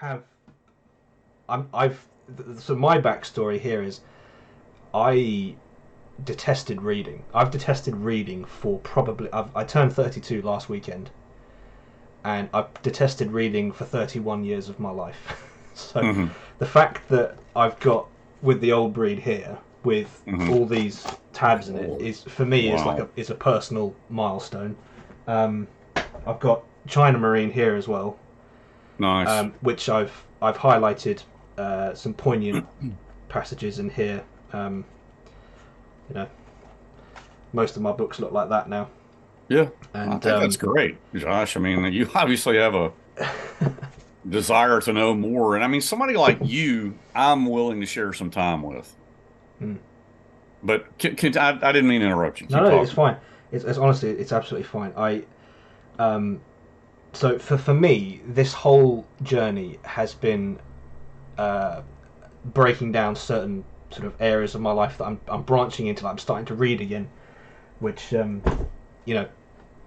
have I've so my backstory here is I detested reading. I've detested reading for probably I turned 32 last weekend, and I've detested reading for 31 years of my life. So Hmm. the fact that I've got with the old breed here with Hmm. all these tabs in it is for me is like Wow. a personal milestone. Um, I've got China Marine here as well, Nice. which I've highlighted some poignant passages in here. Um, you know, most of my books look like that now, Yeah, I and think that's great, Josh. I mean, you obviously have a desire to know more. And I mean, somebody like you, I'm willing to share some time with. mm. But I didn't mean to interrupt you. No, Keep no, it's talking. fine. It's honestly, it's absolutely fine. Um, so for me, this whole journey has been uh, breaking down certain sort of areas of my life that I'm branching into. Like I'm starting to read again, which you know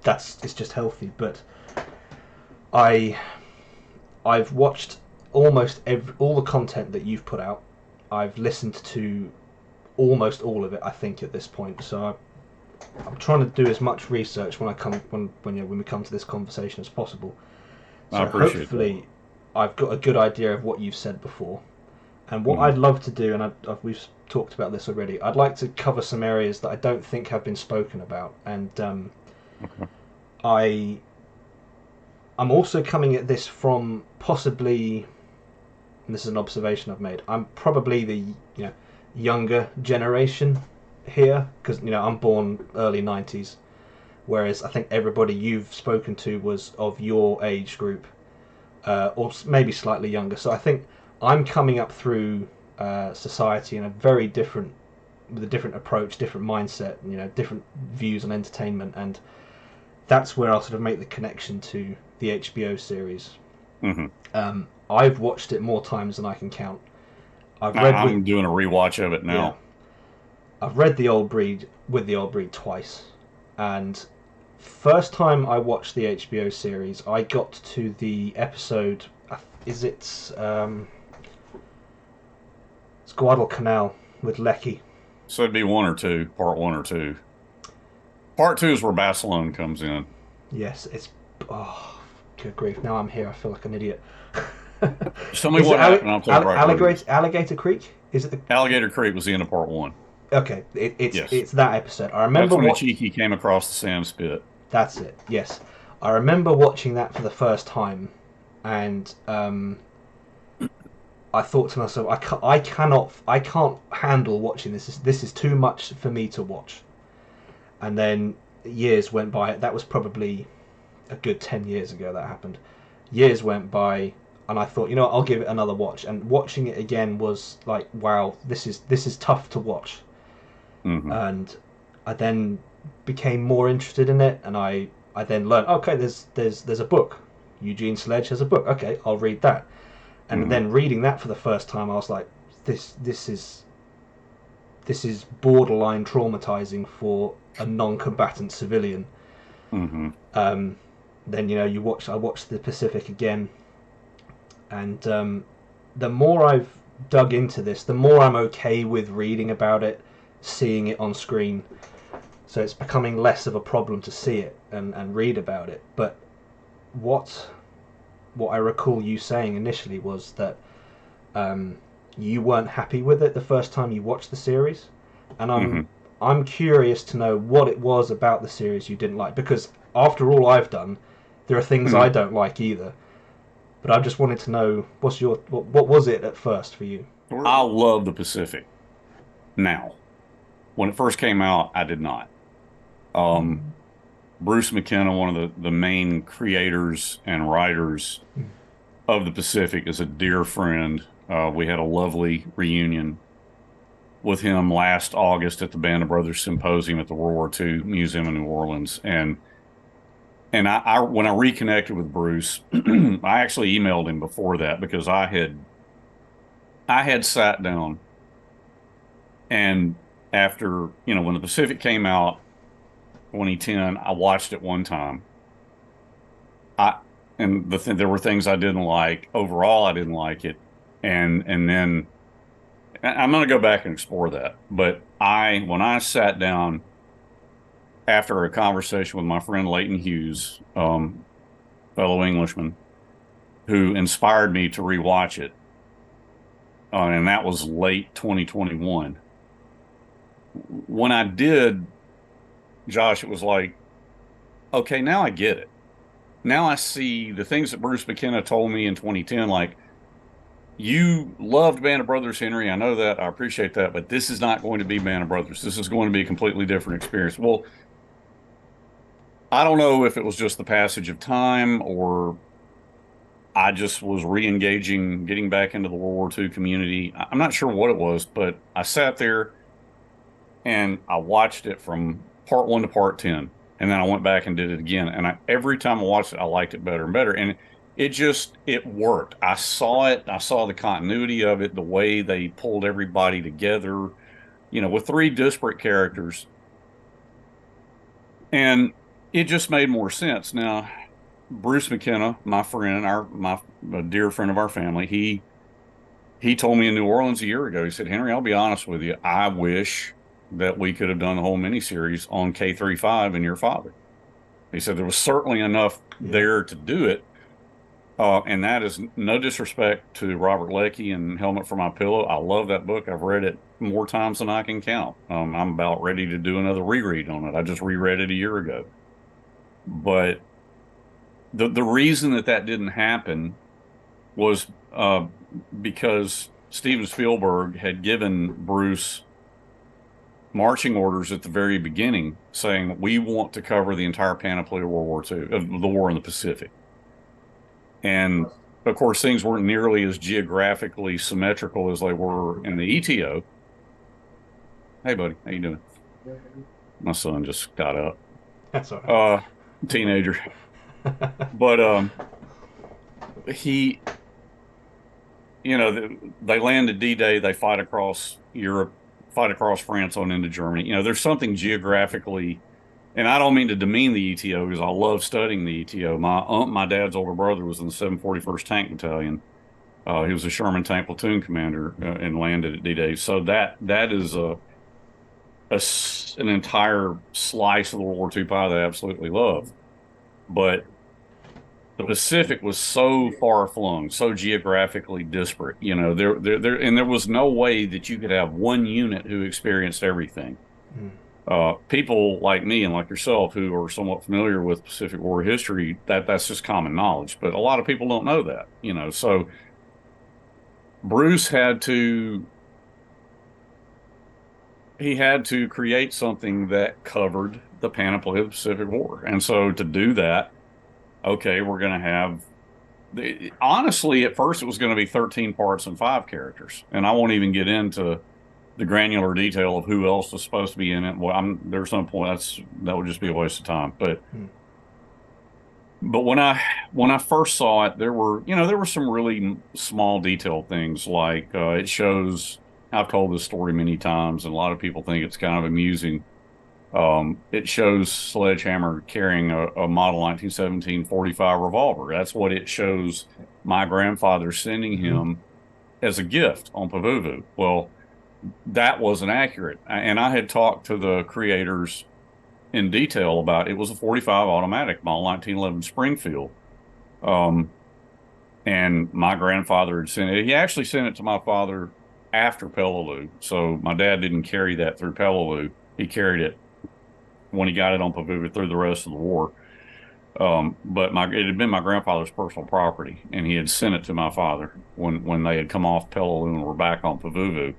that's it's just healthy. But I I've watched all the content that you've put out. I've listened to almost all of it. I think at this point, so I'm trying to do as much research when I come when we come to this conversation as possible. I So appreciate that. hopefully, I've got a good idea of what you've said before. And what Hmm. I'd love to do, and we've talked about this already, I'd like to cover some areas that I don't think have been spoken about. And Okay. I I'm also coming at this from possibly, and this is an observation I've made. I'm probably the younger generation here because I'm born early '90s, whereas I think everybody you've spoken to was of your age group, or maybe slightly younger. So I think I'm coming up through society in a very different, with a different approach, different mindset, different views on entertainment, and that's where I'll sort of make the connection to the HBO series. Hmm. I've watched it more times than I can count. I've read with I'm doing a rewatch of it Yeah, now. I've read the old breed with the old breed twice, and first time I watched the HBO series, I got to the episode. Is it it's Guadalcanal with Lecky? So it'd be one or two, part one or two. Part two is where Barcelona comes in. Yes, it's. Oh, good grief! Now I'm here. I feel like an idiot. Just tell me Is it what happened, and I'll tell you right where it is. Alligator Creek? Is it the? Alligator Creek was the end of part one. Okay, Yes. it's that episode. I That's remember when the what. Cheeky came across the Sam Spit. That's it. Yes, I remember watching that for the first time, and I thought to myself, I can't handle watching this. This is too much for me to watch. And then years went by. That was probably a good 10 years ago that happened. Years went by, and I thought, I'll give it another watch. And watching it again was like, wow, this is tough to watch. Hmm. And I then became more interested in it, and I then learned, okay, there's a book. Eugene Sledge has a book. Okay, I'll read that. And Hmm. then reading that for the first time, I was like, this is borderline traumatizing for a non-combatant civilian. Hmm. Um, then I watched the Pacific again, and the more I've dug into this, the more I'm okay with reading about it, seeing it on screen. So it's becoming less of a problem to see it and read about it. But what what I recall you saying initially was that um, you weren't happy with it the first time you watched the series, and I'm Hmm. I'm curious to know what it was about the series you didn't like, because after all I've done, there are things I don't like either. But I just wanted to know what was it at first for you? I love the Pacific now. When it first came out, I did not. Um, Bruce McKenna, one of the main creators and writers of the Pacific, is a dear friend. We had a lovely reunion with him last August at the Band of Brothers Symposium at the World War II Museum in New Orleans. And when I reconnected with Bruce, I actually emailed him before that because I had sat down and after, when the Pacific came out 2010, I watched it one time. I and there were things I didn't like. Overall, I didn't like it, and then I'm going to go back and explore that. But when I sat down after a conversation with my friend Leighton Hughes, fellow Englishman, who inspired me to rewatch it, and that was late 2021. When I did, Josh, it was like, okay, now I get it. Now I see the things that Bruce McKenna told me in 2010, like, you loved Band of Brothers, Henry. I know that. I appreciate that. But this is not going to be Band of Brothers. This is going to be a completely different experience. Well, I don't know if it was just the passage of time or I just was re-engaging, getting back into the World War II community. I'm not sure what it was, but I sat there and I watched it from part one to part 10. And then I went back and did it again. And every time I watched it, I liked it better and better. And it worked. I saw it. I saw the continuity of it, the way they pulled everybody together, with three disparate characters. And it just made more sense. Now, Bruce McKenna, my friend, a dear friend of our family, he told me in New Orleans a year ago, he said, Henry, I'll be honest with you. I wish that we could have done the whole miniseries on K-35 and your father. He said there was certainly enough there to do it. And that is no disrespect to Robert Leckie and Helmet for My Pillow. I love that book. I've read it more times than I can count. I'm about ready to do another reread on it. I just reread it a year ago. But the reason that didn't happen was because Steven Spielberg had given Bruce marching orders at the very beginning saying, we want to cover the entire panoply of World War II, of the war in the Pacific. And of course, things weren't nearly as geographically symmetrical as they were in the ETO. Hey, buddy, how you doing? My son just got up. That's all right. Teenager. But he, they land at D-Day, they fight across Europe, fight across France on into Germany. There's something geographically, and I don't mean to demean the ETO because I love studying the ETO. My dad's older brother was in the 741st Tank Battalion. He was a Sherman Tank Platoon commander and landed at D-Day. So that is an entire slice of the World War II pie that I absolutely love. But the Pacific was so far flung, so geographically disparate. There was no way that you could have one unit who experienced everything. People like me and like yourself who are somewhat familiar with Pacific War history, that's just common knowledge. But a lot of people don't know that, So Bruce had to create something that covered the panoply of the Pacific War. And so to do that, okay, we're going to have honestly, at first it was going to be 13 parts and 5 characters. And I won't even get into the granular detail of who else was supposed to be in it. Well, there's no point. That would just be a waste of time. But when I first saw it, there were some really small detail things like it shows. I've told this story many times, and a lot of people think it's kind of amusing. It shows Sledgehammer carrying a model 1917 45 revolver. That's what it shows my grandfather sending him as a gift on Pavuvu. Well, that wasn't accurate. And I had talked to the creators in detail about it. It was a 45 automatic model 1911 Springfield. And my grandfather had sent it. He actually sent it to my father after Peleliu. So my dad didn't carry that through Peleliu. He carried it when he got it on Pavuvu through the rest of the war. But it had been my grandfather's personal property, and he had sent it to my father when they had come off Peleliu and were back on Pavuvu.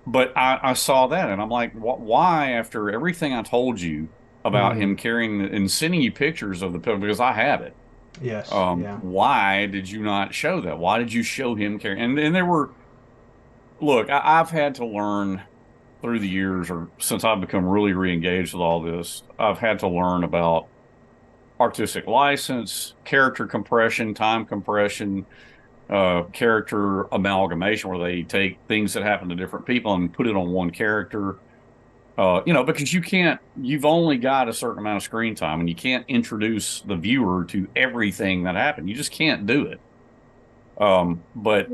But I saw that, and I'm like, why, after everything I told you about him carrying and sending you pictures of the Peleliu, because I have it. Yes. Yeah. Why did you not show that? Why did you show him carrying? And there were, look, I've had to learn through the years, or since I've become really re-engaged with all this, I've had to learn about artistic license, character compression, time compression, character amalgamation, where they take things that happen to different people and put it on one character. Because you've only got a certain amount of screen time and you can't introduce the viewer to everything that happened. You just can't do it. But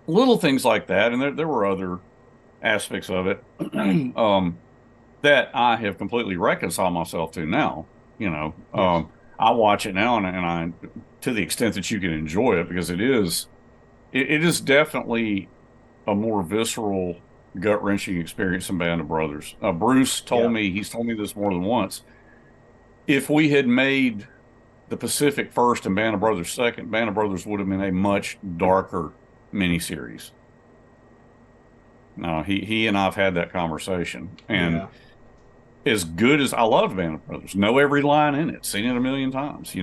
little things like that, and there were other aspects of it that I have completely reconciled myself to now. Yes. I watch it now, and to the extent that you can enjoy it, because it is definitely a more visceral, gut wrenching experience than Band of Brothers. Bruce Yeah. he's told me this more than once. If we had made the Pacific first and Band of Brothers second, Band of Brothers would have been a much darker miniseries. No, he and I've had that conversation, and Yeah. as good as I love Band of Brothers, know every line in it, seen it a million times,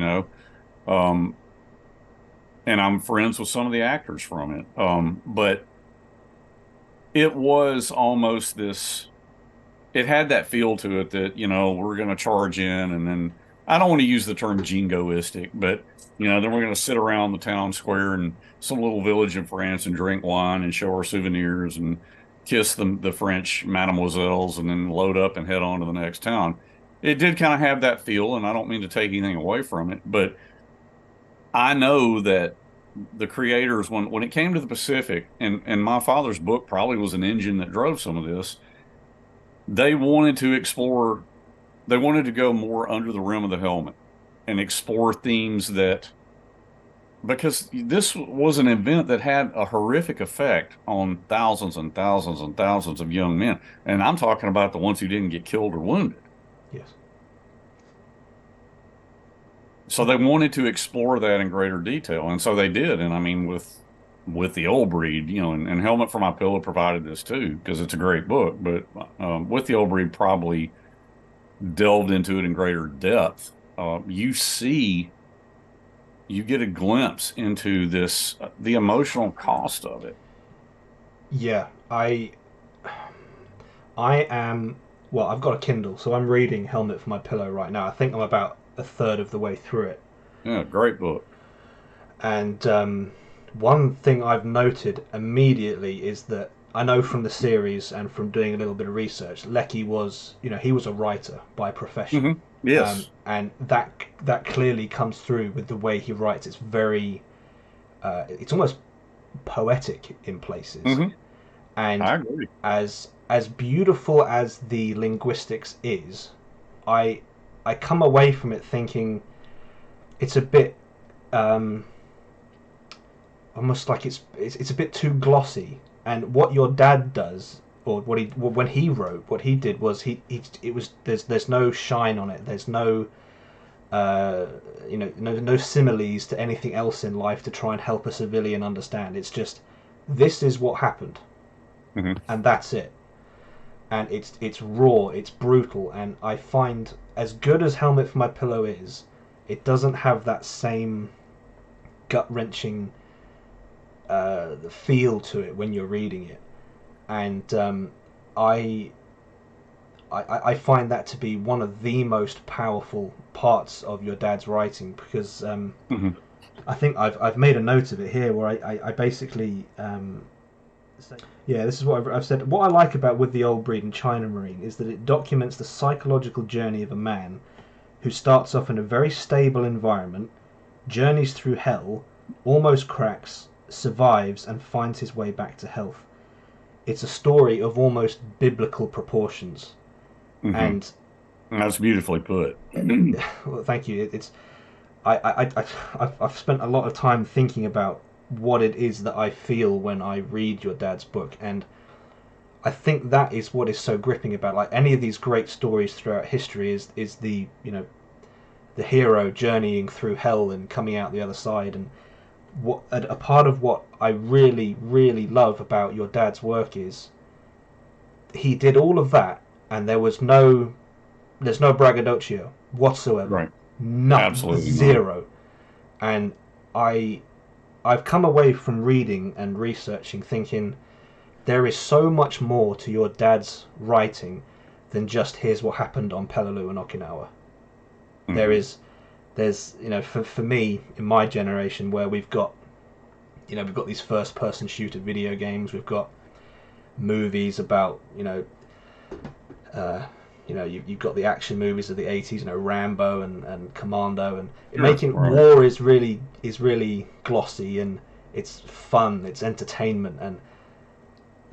um, and I'm friends with some of the actors from it. But it was almost this. It had that feel to it that we're going to charge in, and then I don't want to use the term jingoistic, but then we're going to sit around the town square in some little village in France and drink wine and show our souvenirs and kiss the French mademoiselles, and then load up and head on to the next town. It did kind of have that feel, and I don't mean to take anything away from it, but I know that the creators, when it came to the Pacific, and my father's book probably was an engine that drove some of this. They wanted to explore, they wanted to go more under the rim of the helmet and explore themes that, because this was an event that had a horrific effect on thousands and thousands and thousands of young men. And I'm talking about the ones who didn't get killed or wounded. Yes. So they wanted to explore that in greater detail. And so they did. And I mean, with the old breed, and Helmet for My Pillow provided this too, because it's a great book, but with the old breed probably delved into it in greater depth. You get a glimpse into this, the emotional cost of it. Yeah. I am. Well, I've got a Kindle, so I'm reading Helmet for My Pillow right now. I think I'm about a third of the way through it. Yeah, great book. And one thing I've noted immediately is that I know from the series and from doing a little bit of research, Lecky was, he was a writer by profession, Yes. and that clearly comes through with the way he writes. It's very, it's almost poetic in places, hmm and I agree. as beautiful as the linguistics is, I I come away from it thinking it's a bit. Um, Almost like it's a bit too glossy. And what your dad does, or when he wrote, what he did was he it was there's no shine on it. There's no uh, no similes to anything else in life to try and help a civilian understand. It's just this is what happened, hmm and that's it. And it's raw, it's brutal, and I find as good as Helmet for My Pillow is, it doesn't have that same gut wrenching feel to it when you're reading it, and I, I find that to be one of the most powerful parts of your dad's writing because hmm I think I've made a note of it here where I basically say, yeah, this is what I've said. What I like about With the Old Breed and China Marine is that it documents the psychological journey of a man who starts off in a very stable environment, journeys through hell, almost cracks, survives, and finds his way back to health. It's a story of almost biblical proportions. hmm And That's beautifully put. well, thank you. It's I've spent a lot of time thinking about what it is that I feel when I read your dad's book, and I think that is what is so gripping about like any of these great stories throughout history is the the hero journeying through hell and coming out the other side. And what a part of what I really love about your dad's work is he did all of that, and there's no braggadocio whatsoever, Right. nothing, Absolutely not. zero. And I I've come away from reading and researching thinking there is so much more to your dad's writing than just here's what happened on Peleliu and Okinawa. There hmm is there's for me in my generation where we've got these first person shooter video games, we've got movies about uh, you've got the action movies of the 80s, Rambo and Commando, and Sure. making Right. war is really glossy, and it's fun, it's entertainment, and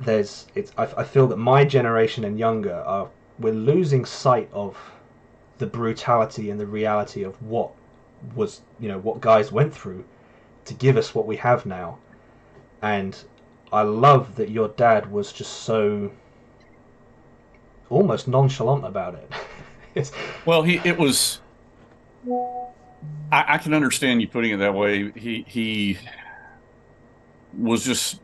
I feel that my generation and younger we're losing sight of the brutality and the reality of what guys went through to give us what we have now. And I love that your dad was just so almost nonchalant about it. It's, Well, it was. I can understand you putting it that way. He was just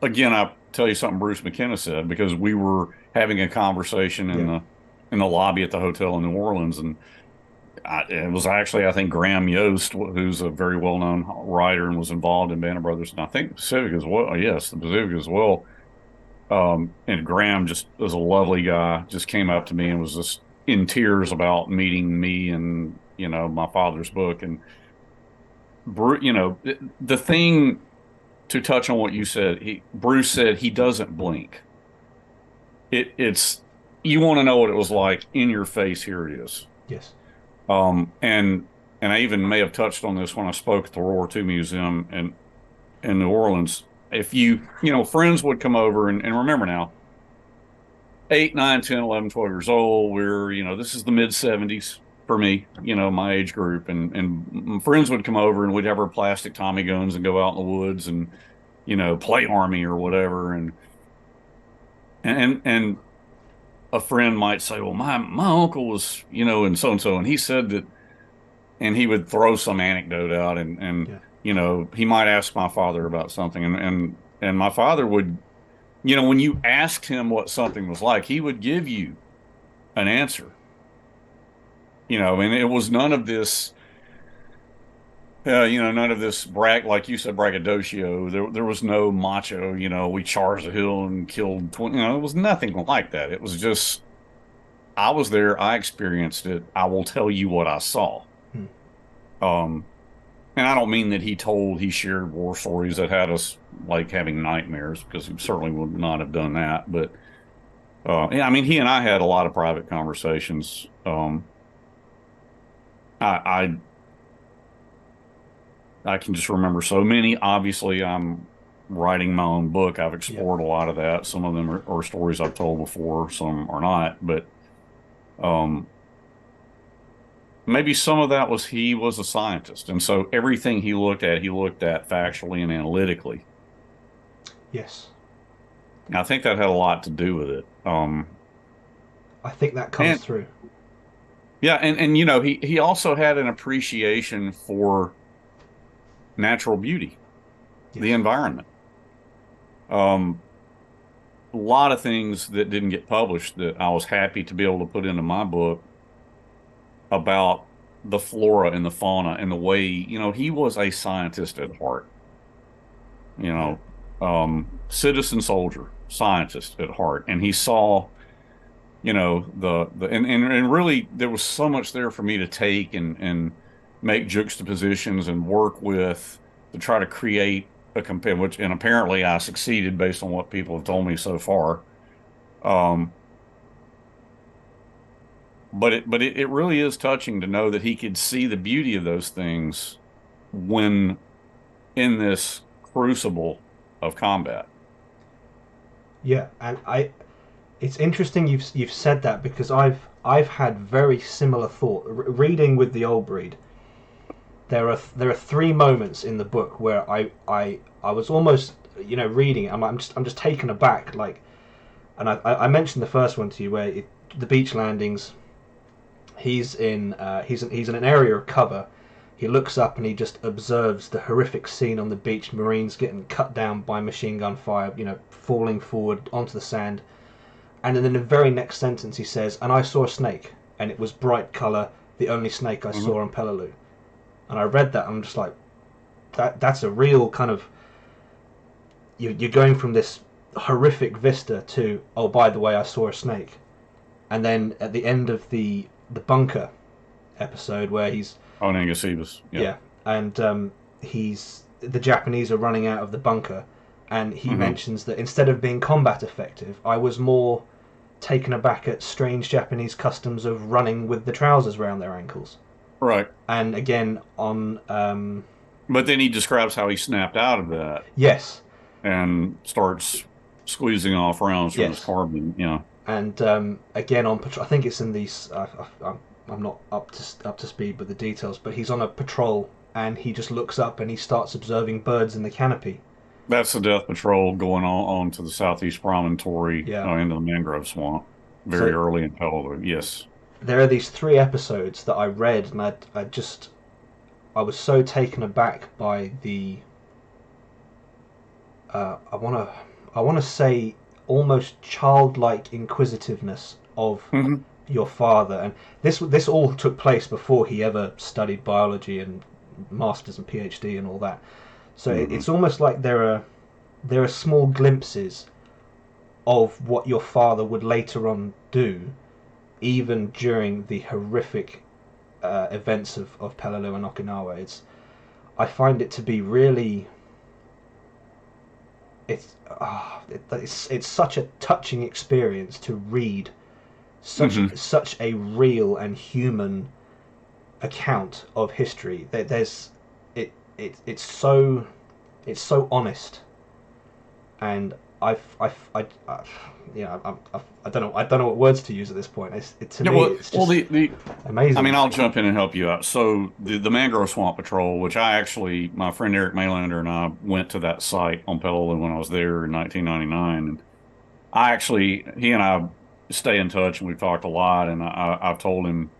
again. I tell you something Bruce McKenna said because we were having a conversation yeah, in the lobby at the hotel in New Orleans, and it was actually I think Graham Yost, who's a very well known writer and was involved in Band of Brothers, and I think the Pacific as well. Yes, the Pacific as well. And Graham just was a lovely guy. Just came up to me and was just in tears about meeting me and my father's book. And the thing to touch on what you said, Bruce said he doesn't blink. It's you want to know what it was like in your face. Here it is. yes, And I even may have touched on this when I spoke at the World War II Museum in New Orleans. If friends would come over and remember now, 8, 9, 10, 11, 12 years old, this is the mid 70s for me, my age group. And friends would come over and we'd have our plastic Tommy guns and go out in the woods and, play army or whatever. And a friend might say, well, my uncle was, and so, and he said that, and he would throw some anecdote out and yeah, he might ask my father about something and my father would, when you asked him what something was like, he would give you an answer, and it was none of this like you said, braggadocio. There was no macho, we charged the hill and killed 20, it was nothing like that. It was just, I was there. I experienced it. I will tell you what I saw. hmm, Um, And I don't mean that he shared war stories that had us like having nightmares because he certainly would not have done that. But yeah, I mean, he and I had a lot of private conversations. I I can just remember so many. Obviously, I'm writing my own book. I've yeah, explored a lot of that. Some of them are stories I've told before. Some are not. But um, maybe some of that was he was a scientist, and so everything he looked at factually and analytically. yes. And I think that had a lot to do with it. I think that comes And through. yeah, and he also had an appreciation for natural beauty, the Yes, environment. Um, a lot of things that didn't get published that I was happy to be able to put into my book about the flora and the fauna and the way, he was a scientist at heart, you yeah, know, citizen soldier, scientist at heart. And he saw, and really there was so much there for me to take and make juxtapositions and work with to try to create a compare, which, and apparently I succeeded based on what people have told me so far. Um, but it really is touching to know that he could see the beauty of those things when in this crucible of combat. yeah. And it's interesting you've said that because I've had very similar thought. Reading with the old breed, there are three moments in the book where I was almost reading it. I'm just taken aback, like, and I mentioned the first one to you where the beach landings. He's in an area of cover. He looks up and he just observes the horrific scene on the beach. Marines getting cut down by machine gun fire, falling forward onto the sand. And then in the very next sentence he says, "And I saw a snake, and it was bright color, the only snake I Mhm. saw in Peleliu." And I read that, and I'm just like, that's a real kind of you're going from this horrific vista to, oh, by the way, I saw a snake. And then at the end of the bunker episode where he's Oh, Nangasivas. Yeah. yeah, and he's the Japanese are running out of the bunker, and he Hmm. mentions that instead of being combat effective, I was more taken aback at strange Japanese customs of running with the trousers around their ankles. Right. And again on But then he describes how he snapped out of that yes, and starts squeezing off rounds from his yes, carbine. Yeah. and again on patrol. I think it's in these. I'm not up to speed with the details, but he's on a patrol and he just looks up and he starts observing birds in the canopy. That's the Death Patrol going on to the southeast promontory Yeah. into the mangrove swamp very So early in Peleliu. Yes. there are these 3 episodes that I read, and I was so taken aback by the I want to say almost childlike inquisitiveness of Hmm. your father, and this all took place before he ever studied biology and masters and PhD and all that. So Hmm. it's almost like there are small glimpses of what your father would later on do, even during the horrific events of Peleliu and Okinawa. I find it to be really it's such a touching experience to read Hmm. such a real and human account of history. There's it's so honest, and I yeah I don't know what words to use at this point. To Yeah, me well, it's well, just I mean, amazing. I'll jump in and help you out. So the Mangrove Swamp Patrol, which my friend Eric Maylander and I went to that site on Peleliu when I was there in 1999, and he and I stay in touch and we've talked a lot, and I've told him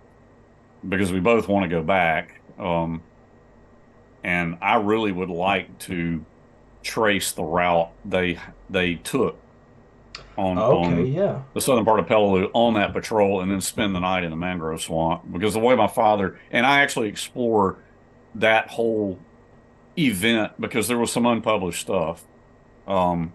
because we both want to go back, and I really would like to trace the route they took Okay, on yeah, the southern part of Peleliu on that patrol and then spend the night in the mangrove swamp because the way my father and I actually explore that whole event because there was some unpublished stuff. Um,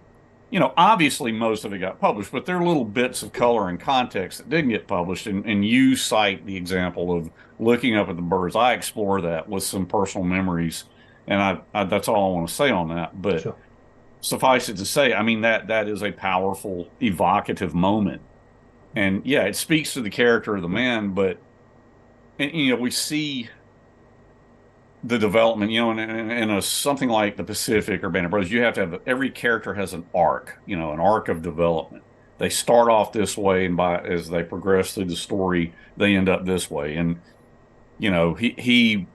obviously most of it got published, but there are little bits of color and context that didn't get published. And you cite the example of looking up at the birds. I explore that with some personal memories, and that's all I want to say on that. But sure. suffice it to say, I mean that is a powerful, evocative moment, and yeah, it speaks to the character of the man. But we see the development, in a something like the Pacific or Band of Brothers, you have to have every character has an arc, an arc of development. They start off this way, and as they progress through the story, they end up this way. And he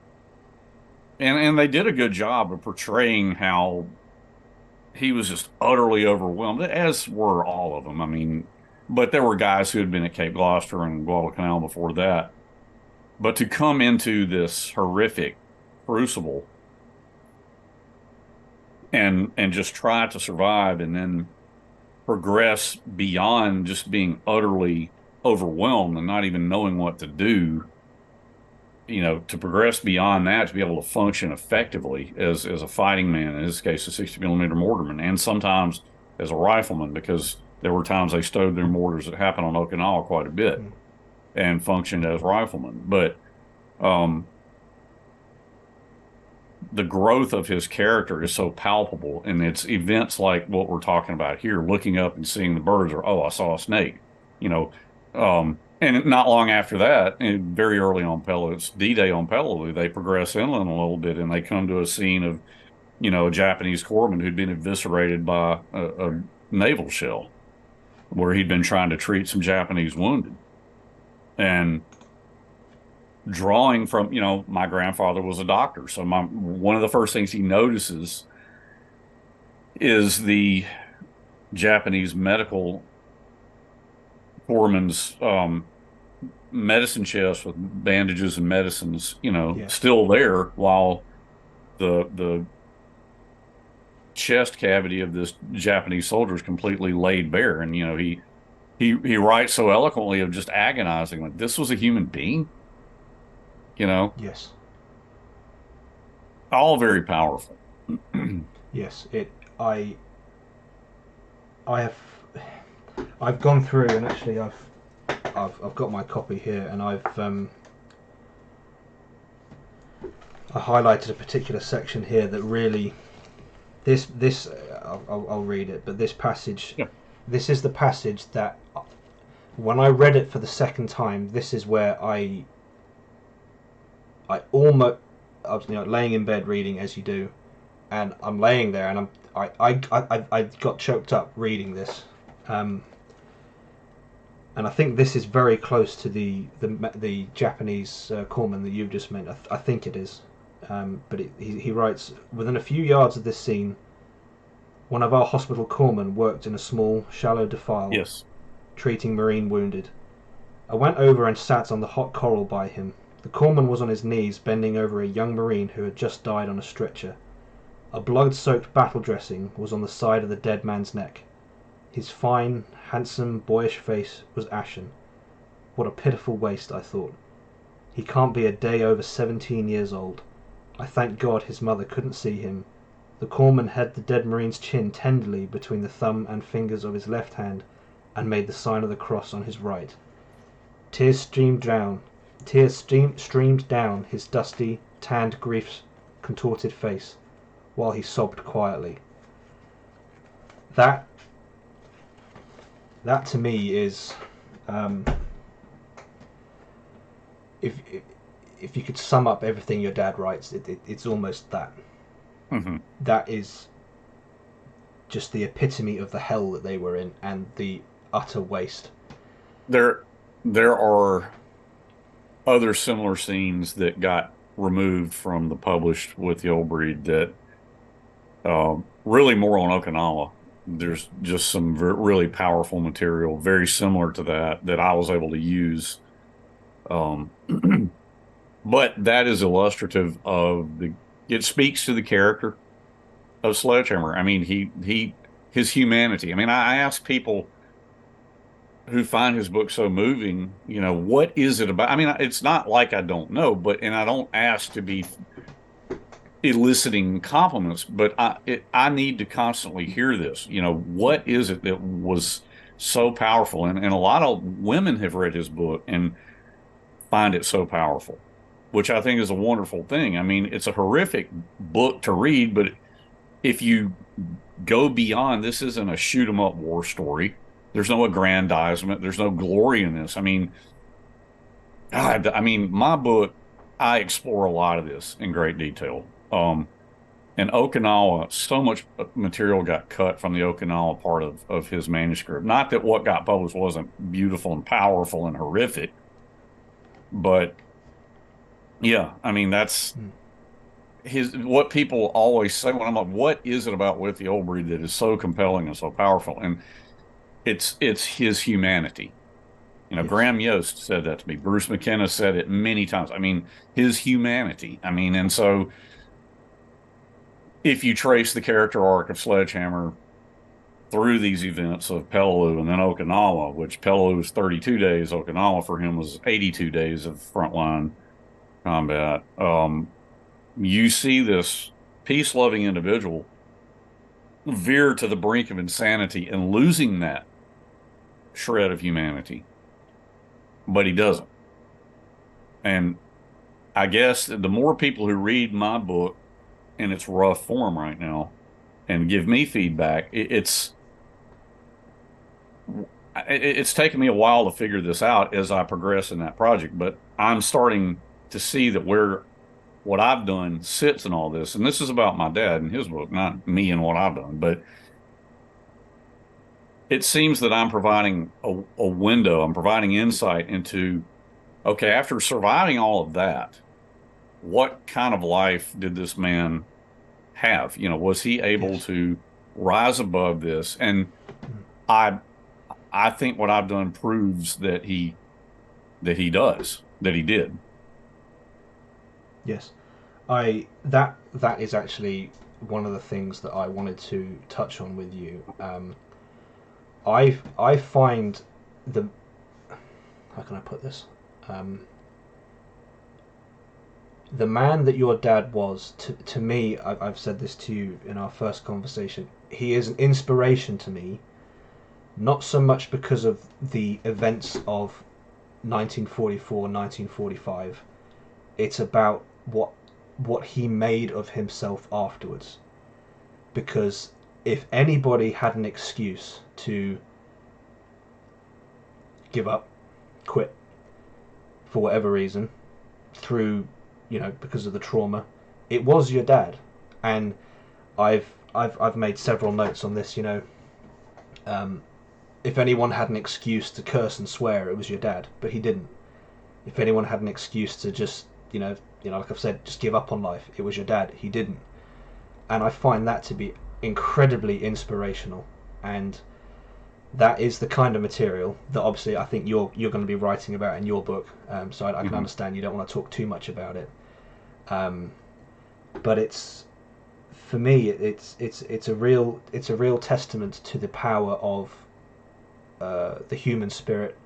and they did a good job of portraying how he was just utterly overwhelmed, as were all of them. I mean, but there were guys who had been at Cape Gloucester and Guadalcanal before that. But to come into this horrific crucible and just try to survive and then progress beyond just being utterly overwhelmed and not even knowing what to do, to progress beyond that, to be able to function effectively as a fighting man, in this case, a 60 millimeter mortarman, and sometimes as a rifleman, because there were times they stowed their mortars that happened on Okinawa quite a bit Mm. and functioned as riflemen. But um, the growth of his character is so palpable, and it's events like what we're talking about here, looking up and seeing the birds, or oh, I saw a snake, you know. And not long after that, and very early on Peleliu, it's D-Day on Peleliu, they progress inland a little bit, and they come to a scene of, a Japanese corpsman who'd been eviscerated by a naval shell, where he'd been trying to treat some Japanese wounded, and drawing from, my grandfather was a doctor. So one of the first things he notices is the Japanese medical corpsman's medicine chest with bandages and medicines, Yes, still there while the chest cavity of this Japanese soldier is completely laid bare. And, he writes so eloquently of just agonizing, like this was a human being, you know, yes, all very powerful. yes. I have I've gone through, and actually I've got my copy here, and I highlighted a particular section here that really this I'll read it, but this passage, Yeah. this is the passage that when I read it for the second time, this is where I almost, I was, laying in bed reading as you do, and I'm laying there and I got choked up reading this, um, and I think this is very close to the Japanese corpsman that you've just mentioned. I think it is, but he writes, within a few yards of this scene, one of our hospital corpsmen worked in a small, shallow defile, Yes. treating marine wounded. I went over and sat on the hot coral by him. The corpsman was on his knees, bending over a young marine who had just died on a stretcher. A blood-soaked battle dressing was on the side of the dead man's neck. His fine, handsome, boyish face was ashen. What a pitiful waste, I thought. He can't be a day over 17 years old. I thank God his mother couldn't see him. The corpsman had the dead marine's chin tenderly between the thumb and fingers of his left hand, and made the sign of the cross on his right. Tears streamed down his dusty, tanned, grief-contorted face, while he sobbed quietly. That to me is, if you could sum up everything your dad writes, it's almost that. Mm-hmm. That is just the epitome of the hell that they were in and the utter waste. There are other similar scenes that got removed from the published with the old breed that really more on Okinawa. There's just some really powerful material, very similar to that I was able to use. But that is illustrative of it speaks to the character of Sledgehammer. I mean, his humanity. I mean, I ask people who find his book so moving, what is it about? I mean, it's not like I don't know, and I don't ask to be eliciting compliments, but I need to constantly hear this. What is it that was so powerful? And a lot of women have read his book and find it so powerful, which I think is a wonderful thing. I mean, it's a horrific book to read, but if you go beyond, this isn't a shoot 'em up war story. There's no aggrandizement. There's no glory in this. I mean, God, my book, I explore a lot of this in great detail. And Okinawa, so much material got cut from the Okinawa part of his manuscript. Not that what got published wasn't beautiful and powerful and horrific, but yeah, I mean, that's what people always say when I'm like, what is it about With the Old Breed that is so compelling and so powerful? And it's his humanity. Yes. Graham Yost said that to me. Bruce McKenna said it many times. I mean, his humanity. I mean, and so if you trace the character arc of Sledgehammer through these events of Peleliu and then Okinawa, which Peleliu was 32 days, Okinawa for him was 82 days of frontline combat, you see this peace-loving individual veer to the brink of insanity and losing that shred of humanity. But he doesn't. And I guess the more people who read my book in its rough form right now and give me feedback, it's taken me a while to figure this out as I progress in that project, but I'm starting to see that what I've done sits in all this. And this is about my dad and his book, not me and what I've done, but it seems that I'm providing a window. I'm providing insight into, okay, after surviving all of that, what kind of life did this man have? Was he able to rise above this? And I think what I've done proves that he did. Yes, that is actually one of the things that I wanted to touch on with you. I find how can I put this? The man that your dad was, to me, I've said this to you in our first conversation, he is an inspiration to me, not so much because of the events of 1944, 1945. It's about what he made of himself afterwards. Because if anybody had an excuse to give up, quit for whatever reason, through, because of the trauma, it was your dad. And I've made several notes on this. If anyone had an excuse to curse and swear, it was your dad, but he didn't. If anyone had an excuse to just, like I've said, just give up on life, it was your dad. He didn't. And I find that to be incredibly inspirational, and that is the kind of material that obviously I think you're going to be writing about in your book. So I can understand you don't want to talk too much about it. But it's, for me, it's a real testament to the power of the human spirit.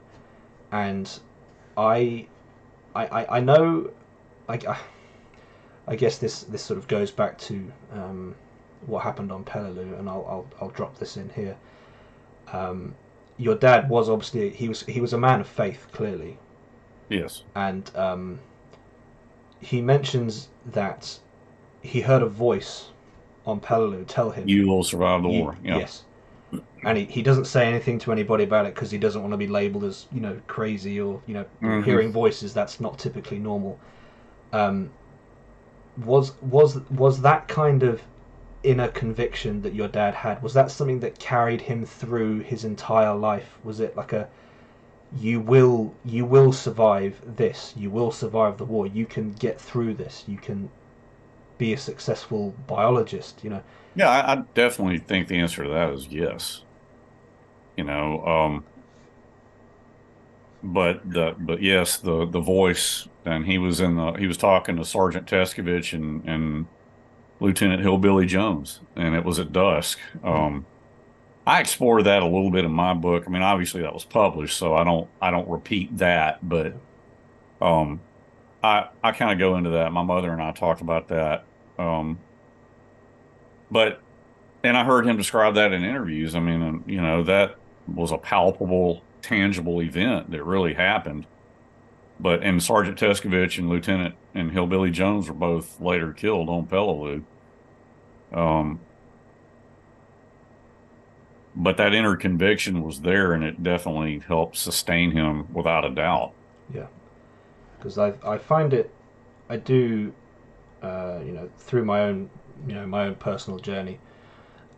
And I know, I guess this sort of goes back to what happened on Peleliu, and I'll drop this in here. Your dad was obviously he was a man of faith, clearly. Yes. And he mentions that he heard a voice on Peleliu tell him, "You will survive the war." Yeah. Yes. And he doesn't say anything to anybody about it because he doesn't want to be labelled as crazy or hearing voices. That's not typically normal. Was that kind of inner conviction that your dad had? Was that something that carried him through his entire life? Was it like a you will survive this, you will survive the war, you can get through this, you can be a successful biologist? Yeah, I definitely think the answer to that is yes. But yes, the voice, and he was talking to Sergeant Teskovich and Lieutenant Hillbilly Jones, and it was at dusk. I explore that a little bit in my book. I mean, obviously that was published, so I don't repeat that, but I kind of go into that. My mother and I talked about that. But and I heard him describe that in interviews. I mean, that was a palpable, tangible event that really happened. And Sergeant Teskovich and Lieutenant and Hillbilly Jones were both later killed on Peleliu. But that inner conviction was there, and it definitely helped sustain him without a doubt. Yeah, because I find it, I do, through my own personal journey,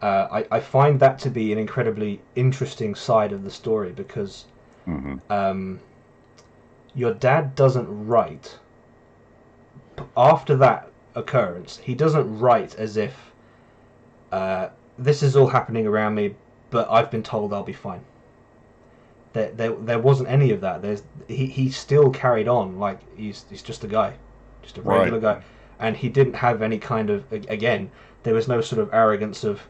I find that to be an incredibly interesting side of the story, because your dad doesn't write after that occurrence. He doesn't write as if this is all happening around me, but I've been told I'll be fine. There wasn't any of that. He still carried on like he's just a guy, just a regular guy, and he didn't have any kind of, again, there was no sort of arrogance of,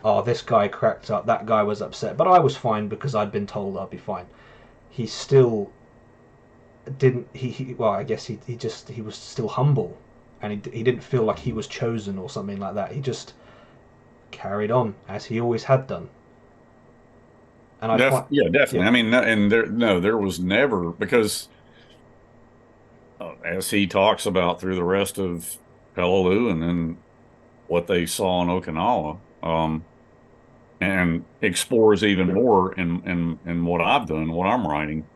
oh, this guy cracked up, that guy was upset, but I was fine because I'd been told I'd be fine. He still didn't. Well, I guess he was still humble, and he didn't feel like he was chosen or something like that. He just carried on as he always had done. And definitely. Yeah. I mean, and there was never, because as he talks about through the rest of Peleliu and then what they saw in Okinawa, and explores even more in what I've done, what I'm writing.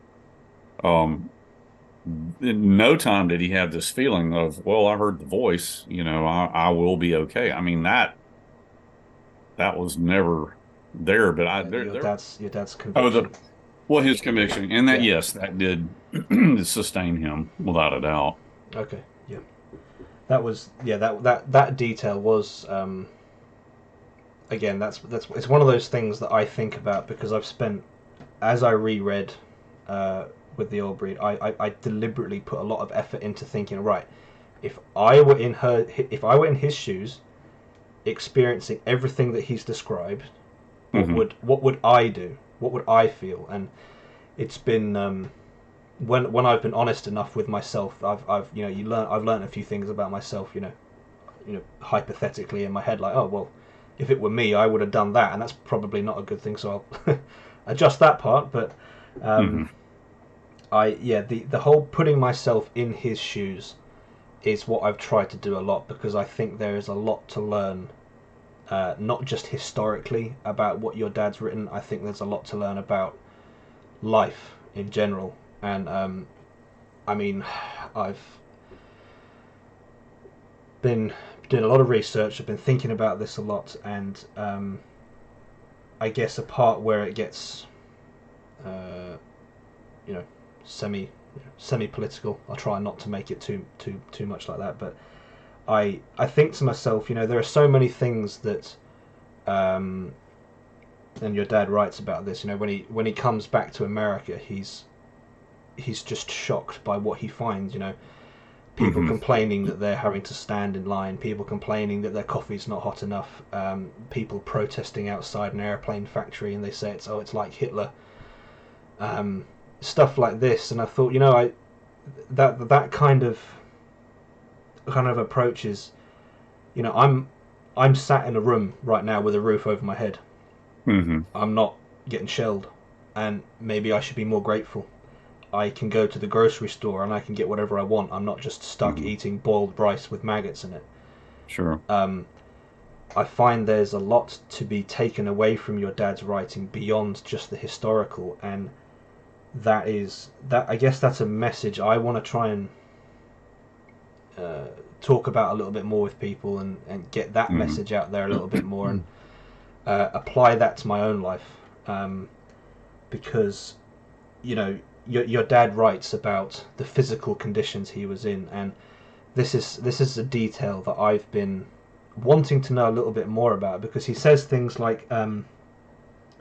In no time did he have this feeling of, well, I heard the voice, I will be okay. I mean, that was never there, but your dad's conviction. His conviction, and that, yes, that did sustain him without a doubt. Okay, yeah, that was, that detail was, again, that's it's one of those things that I think about, because I've spent, as I reread with the old breed, I deliberately put a lot of effort into thinking, right, if I were in his shoes, experiencing everything that he's described, what would I do? What would I feel? And it's been when I've been honest enough with myself, I've learned a few things about myself, hypothetically in my head, like, oh well, if it were me, I would have done that, and that's probably not a good thing, so I'll adjust that part. But the whole putting myself in his shoes is what I've tried to do a lot, because I think there is a lot to learn, not just historically about what your dad's written. I think there's a lot to learn about life in general. And I mean, I've been doing a lot of research. I've been thinking about this a lot, and I guess a part where it gets, uh, you know, semi political. I'll try not to make it too much like that, but I think to myself, there are so many things that, and your dad writes about this. When he comes back to America, he's just shocked by what he finds. People Hmm. complaining that they're having to stand in line, people complaining that their coffee's not hot enough, people protesting outside an airplane factory, and they say it's like Hitler, stuff like this. And I thought, that kind of approach is, I'm sat in a room right now with a roof over my head. Hmm. I'm not getting shelled, and maybe I should be more grateful. I can go to the grocery store and I can get whatever I want. I'm not just stuck Hmm. eating boiled rice with maggots in it. Sure. Um, I find there's a lot to be taken away from your dad's writing beyond just the historical, and that. I guess that's a message I want to try and uh, talk about a little bit more with people, and get that Hmm. message out there a little bit more, and apply that to my own life, because your dad writes about the physical conditions he was in, and this is a detail that I've been wanting to know a little bit more about, because he says things like,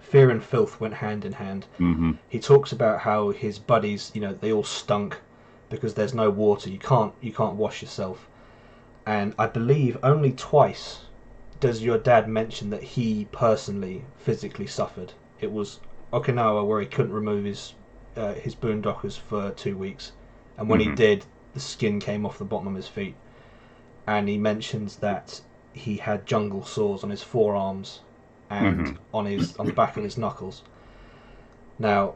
fear and filth went hand in hand. Hmm. He talks about how his buddies, they all stunk because there's no water. You can't wash yourself. And I believe only twice does your dad mention that he personally physically suffered. It was Okinawa, where he couldn't remove his boondockers for 2 weeks, and when he Hmm. did, the skin came off the bottom of his feet. And he mentions that he had jungle sores on his forearms and Hmm. on the back of his knuckles. Now,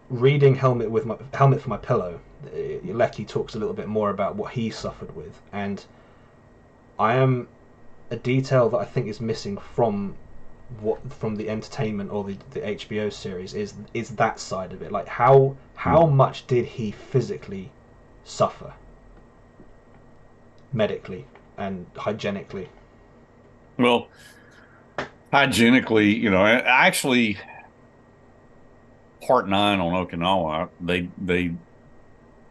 reading Helmet for My Pillow, Lecky talks a little bit more about what he suffered with, and I am a detail that I think is missing from the entertainment or the HBO series is that side of it. Like, how Hmm. much did he physically suffer, medically and hygienically? Well, hygienically, actually, part 9 on Okinawa,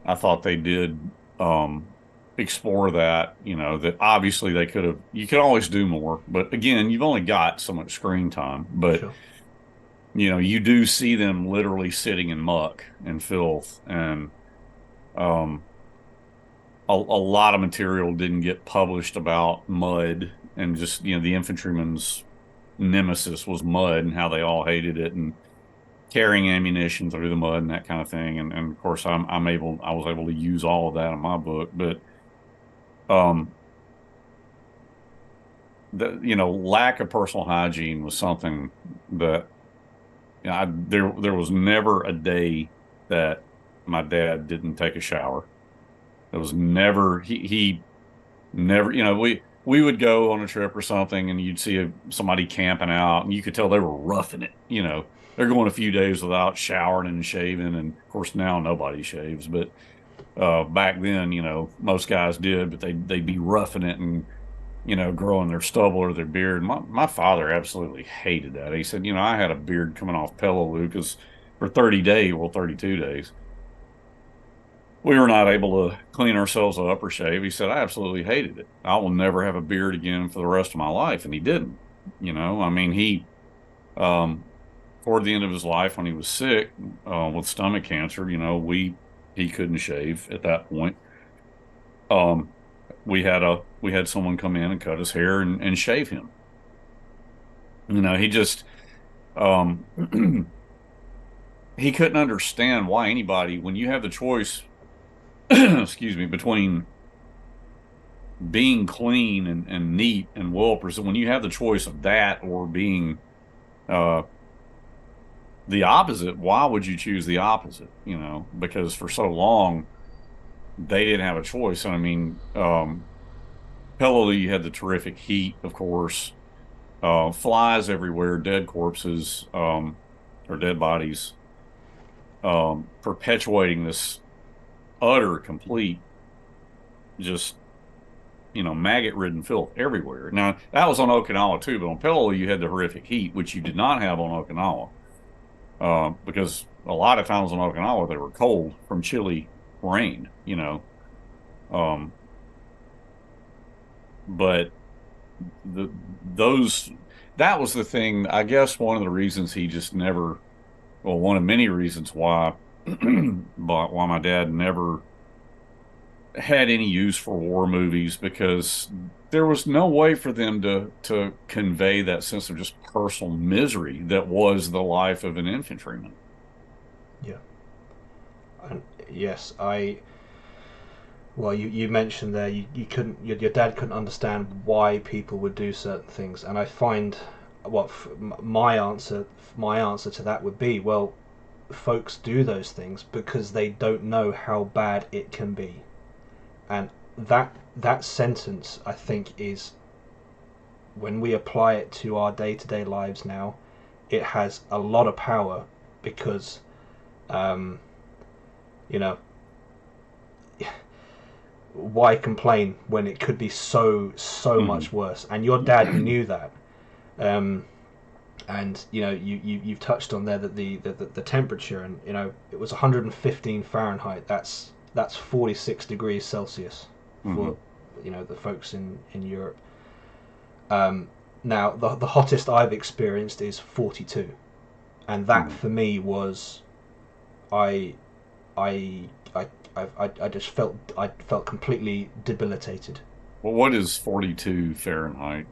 I thought they did explore that, that obviously they could have, you could always do more, but again, you've only got so much screen time, but Sure. you do see them literally sitting in muck and filth, and um a lot of material didn't get published about mud, and just, the infantryman's nemesis was mud, and how they all hated it, and carrying ammunition through the mud and that kind of thing. And of course, I was able to use all of that in my book. But um the lack of personal hygiene was something that, there was never a day that my dad didn't take a shower. There was never, he never, we would go on a trip or something, and you'd see somebody camping out, and you could tell they were roughing it. They're going a few days without showering and shaving, and of course now nobody shaves, but back then, most guys did, but they'd be roughing it, and growing their stubble or their beard. My father absolutely hated that. He said, I had a beard coming off Peleliu because for 30 days, well, 32 days, we were not able to clean ourselves up or shave. He said, I absolutely hated it. I will never have a beard again for the rest of my life. And he didn't. I mean, um, toward the end of his life, when he was sick with stomach cancer, he couldn't shave at that point. Um, we had someone come in and cut his hair and shave him. He just, um, he couldn't understand why anybody, when you have the choice, excuse me, between being clean and neat and well presented, when you have the choice of that or being uh, the opposite, why would you choose the opposite? Because for so long they didn't have a choice. And I mean, Peleliu had the terrific heat, of course, flies everywhere, dead corpses, or dead bodies. perpetuating this utter, complete, just maggot-ridden filth everywhere. Now that was on Okinawa too, but on Peleliu you had the horrific heat, which you did not have on Okinawa, because a lot of times on Okinawa they were cold from chilly rain. Um, but the those that was the thing. I guess one of the reasons he just never, well, one of many reasons why, but why my dad never had any use for war movies, because there was no way for them to convey that sense of just personal misery that was the life of an infantryman. Yeah. And yes, I. Well, you mentioned there you couldn't your dad couldn't understand why people would do certain things, and I find what my answer to that would be, well, folks do those things because they don't know how bad it can be, and that sentence, I think, is, when we apply it to our day-to-day lives now, it has a lot of power, because um, you know why complain when it could be so Hmm. much worse? And your dad knew that. Um, and you've touched on there that the temperature, and it was 115 Fahrenheit. That's 46 degrees Celsius Hmm. for the folks in Europe. Um, Now the hottest I've experienced is 42, and that Hmm. for me was, I I I just felt completely debilitated. Well, what is 42 Fahrenheit?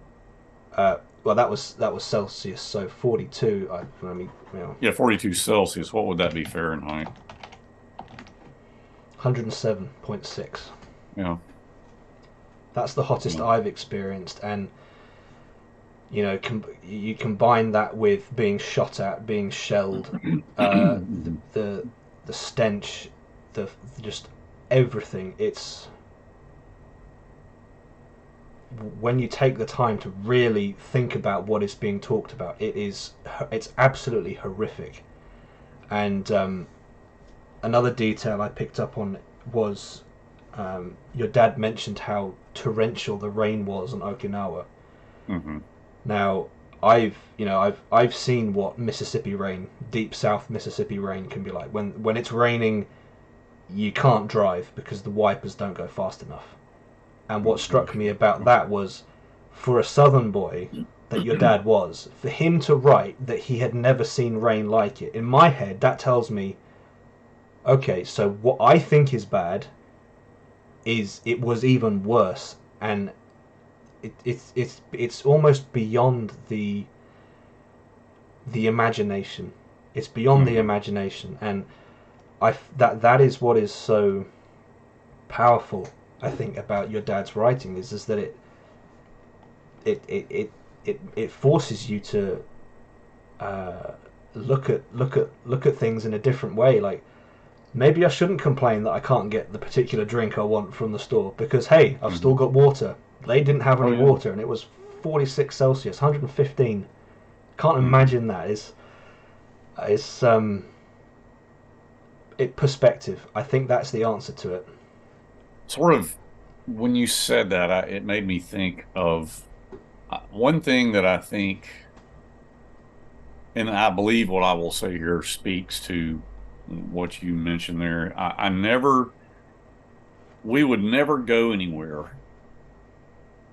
Well, that was Celsius, so 42. I mean, Yeah, 42 Celsius. What would that be Fahrenheit? 107.6. Yeah. That's the hottest Yeah. I've experienced, and you combine that with being shot at, being shelled, the Mhm. the stench, the just everything. It's When you take the time to really think about what is being talked about, it's absolutely horrific. And another detail I picked up on was, your dad mentioned how torrential the rain was on Okinawa. Mhm. Now, I've seen what Mississippi rain, deep South Mississippi rain, can be like. When it's raining, you can't drive because the wipers don't go fast enough. And what struck me about that was, for a southern boy that your dad was, for him to write that he had never seen rain like it, in my head, that tells me, okay, so what I think is bad is it was even worse, and it's almost beyond the imagination. It's beyond the Mhm. imagination, and that is what is so powerful, I think, about your dad's writing, is that it it it it forces you to uh, look at things in a different way. Like, maybe I shouldn't complain that I can't get the particular drink I want from the store, because hey, I've still Mhm. got water. They didn't have Oh any yeah. water, and it was 46 Celsius, 115. Can't Mhm. imagine that. It's perspective. I think that's the answer to it. Sort of, when you said that, it made me think of one thing that I think, and I believe what I will say here speaks to what you mentioned there. We would never go anywhere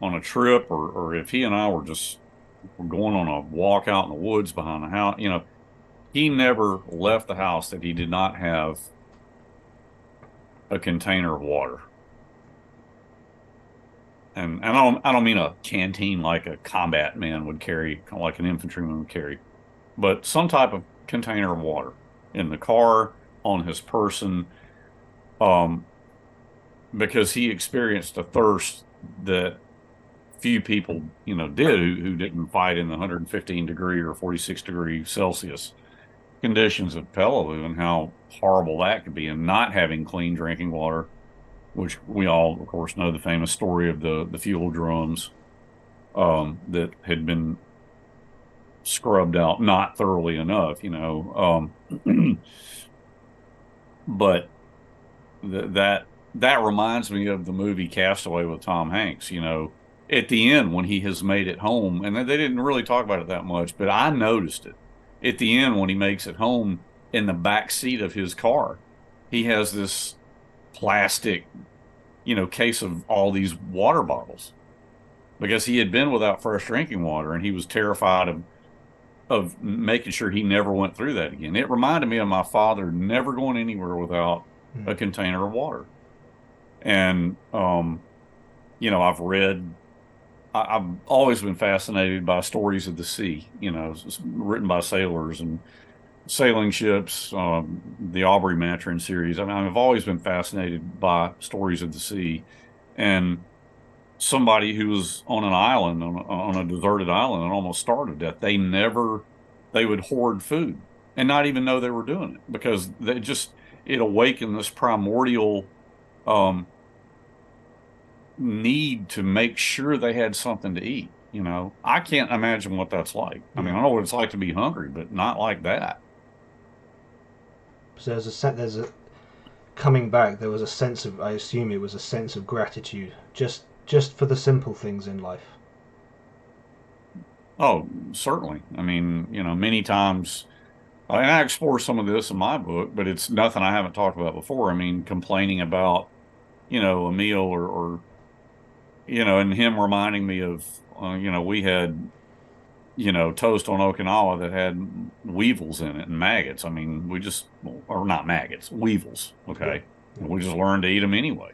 on a trip, or if he and I were just going on a walk out in the woods behind the house, he never left the house that he did not have a container of water. And I don't mean a canteen like a combat man would carry, like an infantryman would carry, but some type of container of water in the car, on his person, um, because he experienced a thirst that few people, did, who didn't fight in the 115-degree or 46-degree Celsius conditions of Peleliu, and how horrible that could be, and not having clean drinking water, which we all, of course, know the famous story of the fuel drums, that had been scrubbed out not thoroughly enough. but that reminds me of the movie Castaway with Tom Hanks. At the end when he has made it home, and they didn't really talk about it that much, but I noticed it at the end when he makes it home in the back seat of his car. He has this plastic, case of all these water bottles because he had been without fresh drinking water and he was terrified of making sure he never went through that again. It reminded me of my father never going anywhere without Mm. a container of water. And I've read I've always been fascinated by stories of the sea, written by sailors and sailing ships, the Aubrey Maturin series. I mean, I've always been fascinated by stories of the sea. And somebody who was on an island, on a deserted island, and almost starved to death, they would hoard food and not even know they were doing it because it awakened this primordial um, need to make sure they had something to eat. I can't imagine what that's like. I mean, Mm. I know what it's like to be hungry, but not like that. So there's a coming back. There was a sense of, I assume it was a sense of gratitude, just for the simple things in life. Oh, certainly. I mean, many times, and I explore some of this in my book, but it's nothing I haven't talked about before. I mean, complaining about, a meal or and him reminding me of, we had, toast on Okinawa that had weevils in it and maggots. I mean, or not maggots, weevils. Yeah, Okay. yeah, And we just learned to eat them anyway,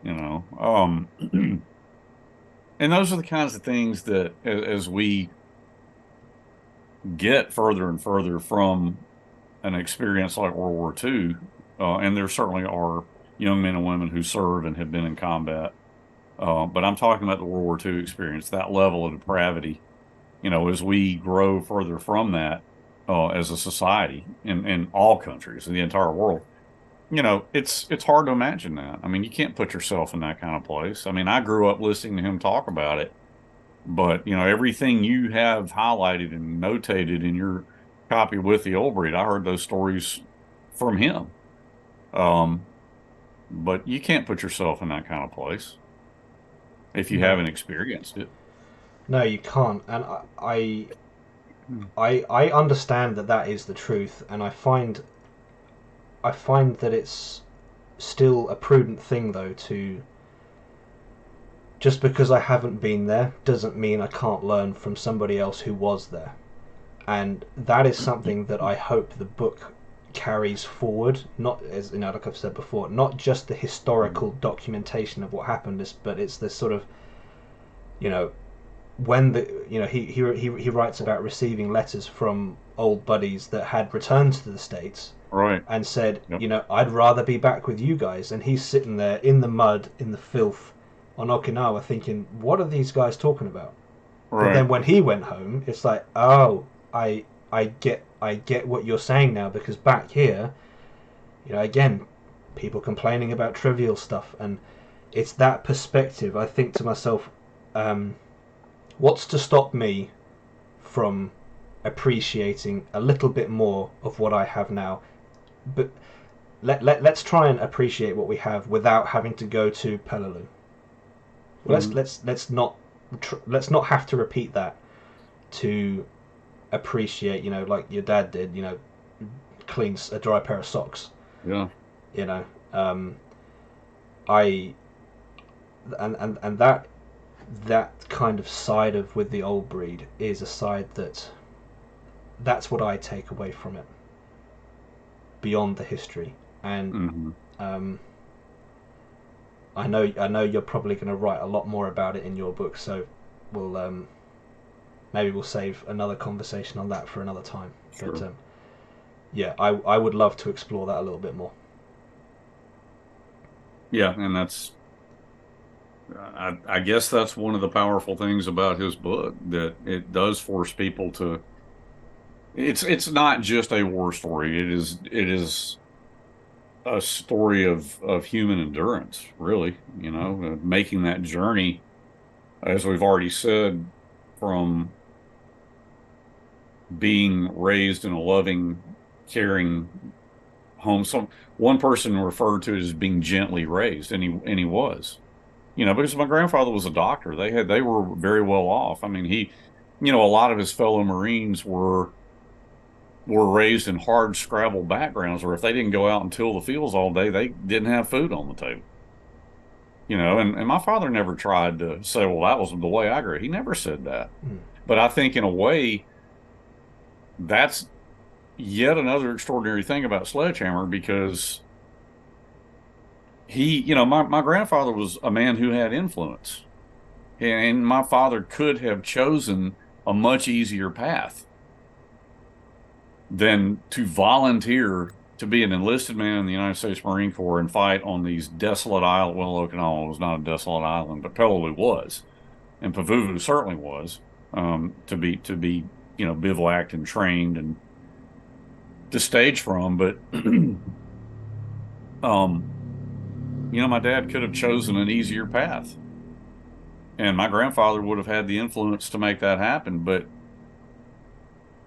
you know. And those are the kinds of things that as we get further and further from an experience like World War II, and there certainly are young men and women who serve and have been in combat. But I'm talking about the World War II experience, that level of depravity, as we grow further from that as a society in all countries, in the entire world, it's hard to imagine that. I mean, you can't put yourself in that kind of place. I mean, I grew up listening to him talk about it, but everything you have highlighted and notated in your copy with the old breed, I heard those stories from him. Um, but you can't put yourself in that kind of place if you no, haven't experienced it. no, you can't. And Hmm. I understand that that is the truth, and I find that it's still a prudent thing though to, just because I haven't been there doesn't mean I can't learn from somebody else who was there. And that is something that I hope the book carries forward. Not, as like I've said before, not just the historical documentation of what happened, but it's this sort of, you know, when he writes about receiving letters from old buddies that had returned to the States Right. and said, Yep. I'd rather be back with you guys. And he's sitting there in the mud, in the filth on Okinawa thinking, what are these guys talking about? But then Right. when he went home, it's like, oh, I get what you're saying now, because back here, again, people complaining about trivial stuff, and it's that perspective. I think to myself, um, what's to stop me from appreciating a little bit more of what I have now? But let's try and appreciate what we have without having to go to Peleliu. Let's Mhm. let's let's not let's not have to repeat that to appreciate, like your dad did, cleans a dry pair of socks. Yeah. You know, um, I and that kind of side of with the old breed is a side that's what I take away from it beyond the history. And Hmm. um, I know you're probably going to write a lot more about it in your book, so we'll maybe we'll save another conversation on that for another time. But Sure. yeah, I would love to explore that a little bit more. Yeah. And I guess that's one of the powerful things about his book that it does force people to, it's not just a war story. It is a story of human endurance, really, making that journey, as we've already said, from being raised in a loving, caring home. Some one person referred to it as being gently raised, and he was, because my grandfather was a doctor. They were very well off. I mean, a lot of his fellow Marines were raised in hard scrabble backgrounds where if they didn't go out and till the fields all day, they didn't have food on the table. And my father never tried to say, well, that was the way I grew. He never said that. Mm. But I think in a way, that's yet another extraordinary thing about Sledgehammer because my grandfather was a man who had influence. And my father could have chosen a much easier path than to volunteer to be an enlisted man in the United States Marine Corps and fight on these desolate islands. Well, Okinawa was not a desolate island, but Peleliu was, and Pavuvu certainly was. To be bivouacked and trained and to stage from, but my dad could have chosen an easier path, and my grandfather would have had the influence to make that happen, but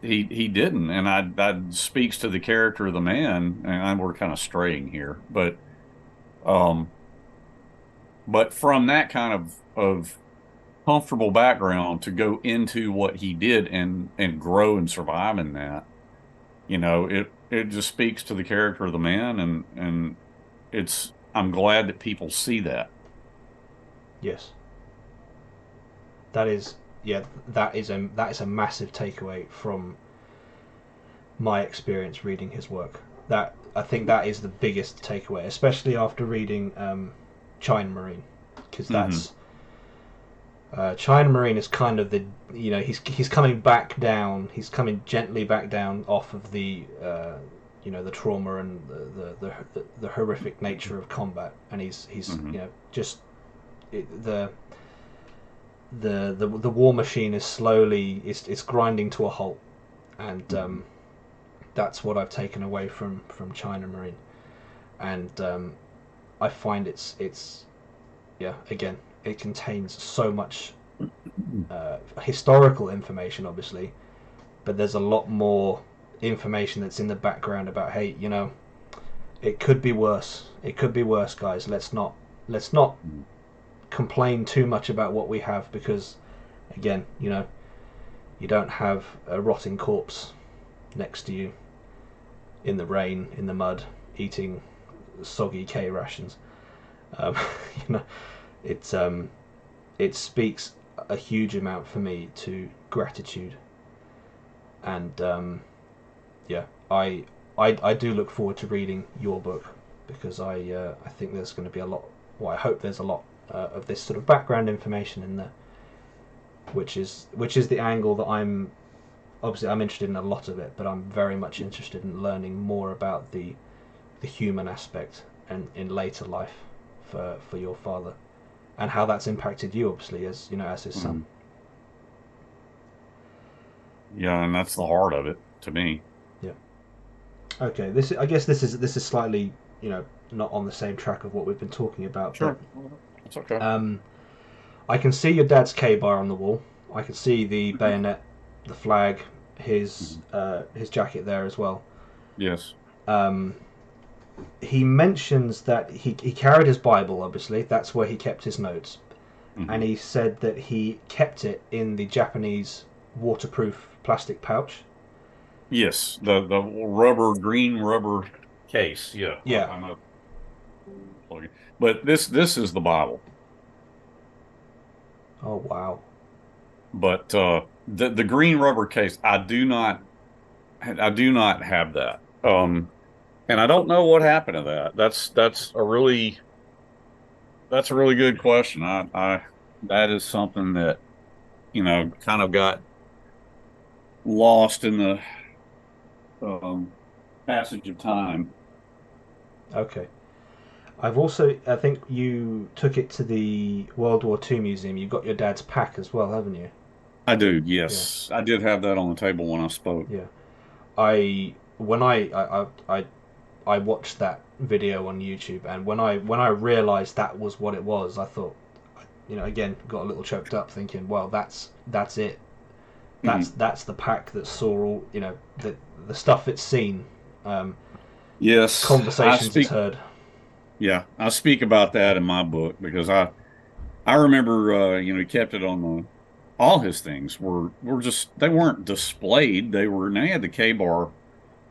he didn't, and that speaks to the character of the man. And we're kind of straying here, but from that kind of comfortable background to go into what he did and grow and survive in that, it just speaks to the character of the man, and I'm glad that people see that. Yes. That is, yeah, that is a massive takeaway from my experience reading his work. That I think that is the biggest takeaway, especially after reading China Marine, because that's China Marine is kind of he's coming back down. He's coming gently back down off of the the trauma and the horrific nature of combat, and he's just the war machine is slowly it's grinding to a halt, and that's what I've taken away from China Marine, and I find it's again, it contains so much historical information, obviously, but there's a lot more information that's in the background about, hey, it could be worse. It could be worse, guys. Let's not complain too much about what we have, because, again, you don't have a rotting corpse next to you in the rain, in the mud, eating soggy K rations. It speaks a huge amount for me to gratitude, and I do look forward to reading your book, because I think there's going to be a lot. Well, I hope there's a lot of this sort of background information in there, which is the angle that I'm interested in a lot of it, but I'm very much interested in learning more about the human aspect and in later life for your father, and how that's impacted you, obviously, as as his son. Yeah, and that's the heart of it to me. Yeah. Okay. I guess this is slightly not on the same track of what we've been talking about. Sure. It's okay. I can see your dad's K-bar on the wall. I can see the bayonet, the flag, his jacket there as well. Yes. He mentions that he carried his Bible, obviously. That's where he kept his notes. Mm-hmm. And he said that he kept it in the Japanese waterproof plastic pouch. Yes, the green rubber case. Yeah. Yeah. But this is the Bible. Oh, wow. But the green rubber case, I do not have that. And I don't know what happened to that. That's a really good question. I that is something that kind of got lost in the passage of time. Okay. I think you took it to the World War II museum. You got your dad's pack as well, haven't you? I do, yes. Yeah. I did have that on the table when I spoke. Yeah. When I watched that video on YouTube, and when I realized that was what it was, I thought, again, got a little choked up, thinking, well, that's it. That's the pack that saw all, the stuff it's seen. Yes, I conversations it's speak. heard. Yeah, I speak about that in my book because I remember, he kept it on the, all his things were just, they weren't displayed. Now he had the K bar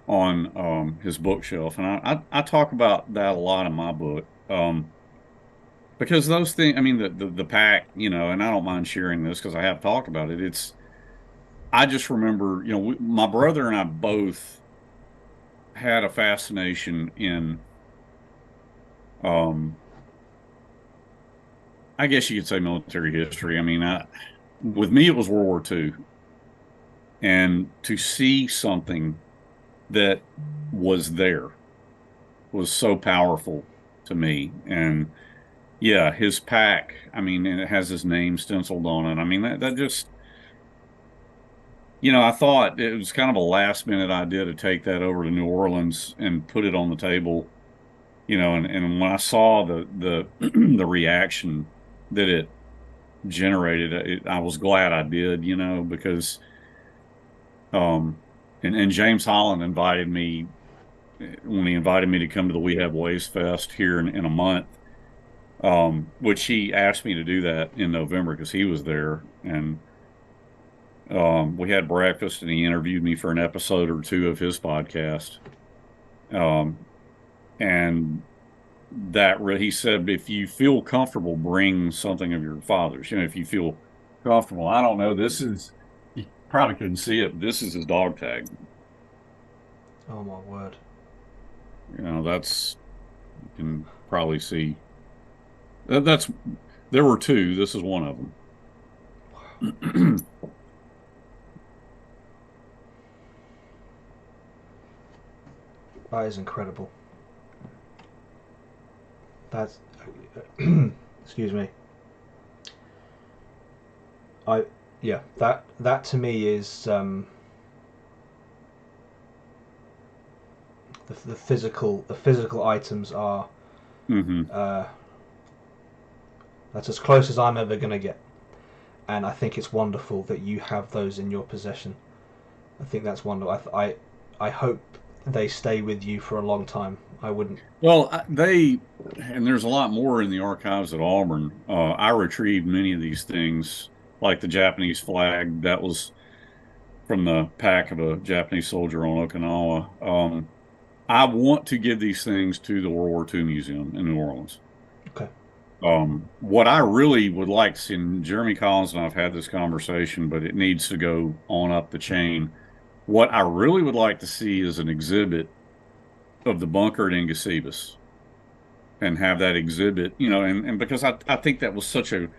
on, his bookshelf. And I talk about that a lot in my book. Because those things, I mean, the pack, and I don't mind sharing this because I have talked about it. I just remember, my brother and I both had a fascination in, um, I guess you could say military history. I mean, with me, it was World War II. And to see something that was there was so powerful to me. And yeah, his pack, I mean, and it has his name stenciled on it. I mean, that just, I thought it was kind of a last minute idea to take that over to New Orleans and put it on the table, and when I saw the the reaction that it generated, I was glad I did, because um and James Holland invited me when he invited me to come to the We Have Ways Fest here in a month, which he asked me to do that in November because he was there. And we had breakfast and he interviewed me for an episode or two of his podcast. Um, and he said, if you feel comfortable, bring something of your father's, if you feel comfortable. I don't know. You probably couldn't see it, but this is his dog tag. Oh my word! You can probably see that's, there were two. This is one of them. That is incredible. That's excuse me. I yeah, that to me is the physical items are Hmm. uh, that's as close as I'm ever gonna get, and I think it's wonderful that you have those in your possession. I think that's wonderful. I hope they stay with you for a long time. I wouldn't. Well, and there's a lot more in the archives at Auburn. I retrieved many of these things, like the Japanese flag that was from the pack of a Japanese soldier on Okinawa. I want to give these things to the World War II Museum in New Orleans. Okay. What I really would like to see, and Jeremy Collins and I've had this conversation, but it needs to go on up the chain. What I really would like to see is an exhibit of the bunker at Ingusibus and have that exhibit, and because I think that was such a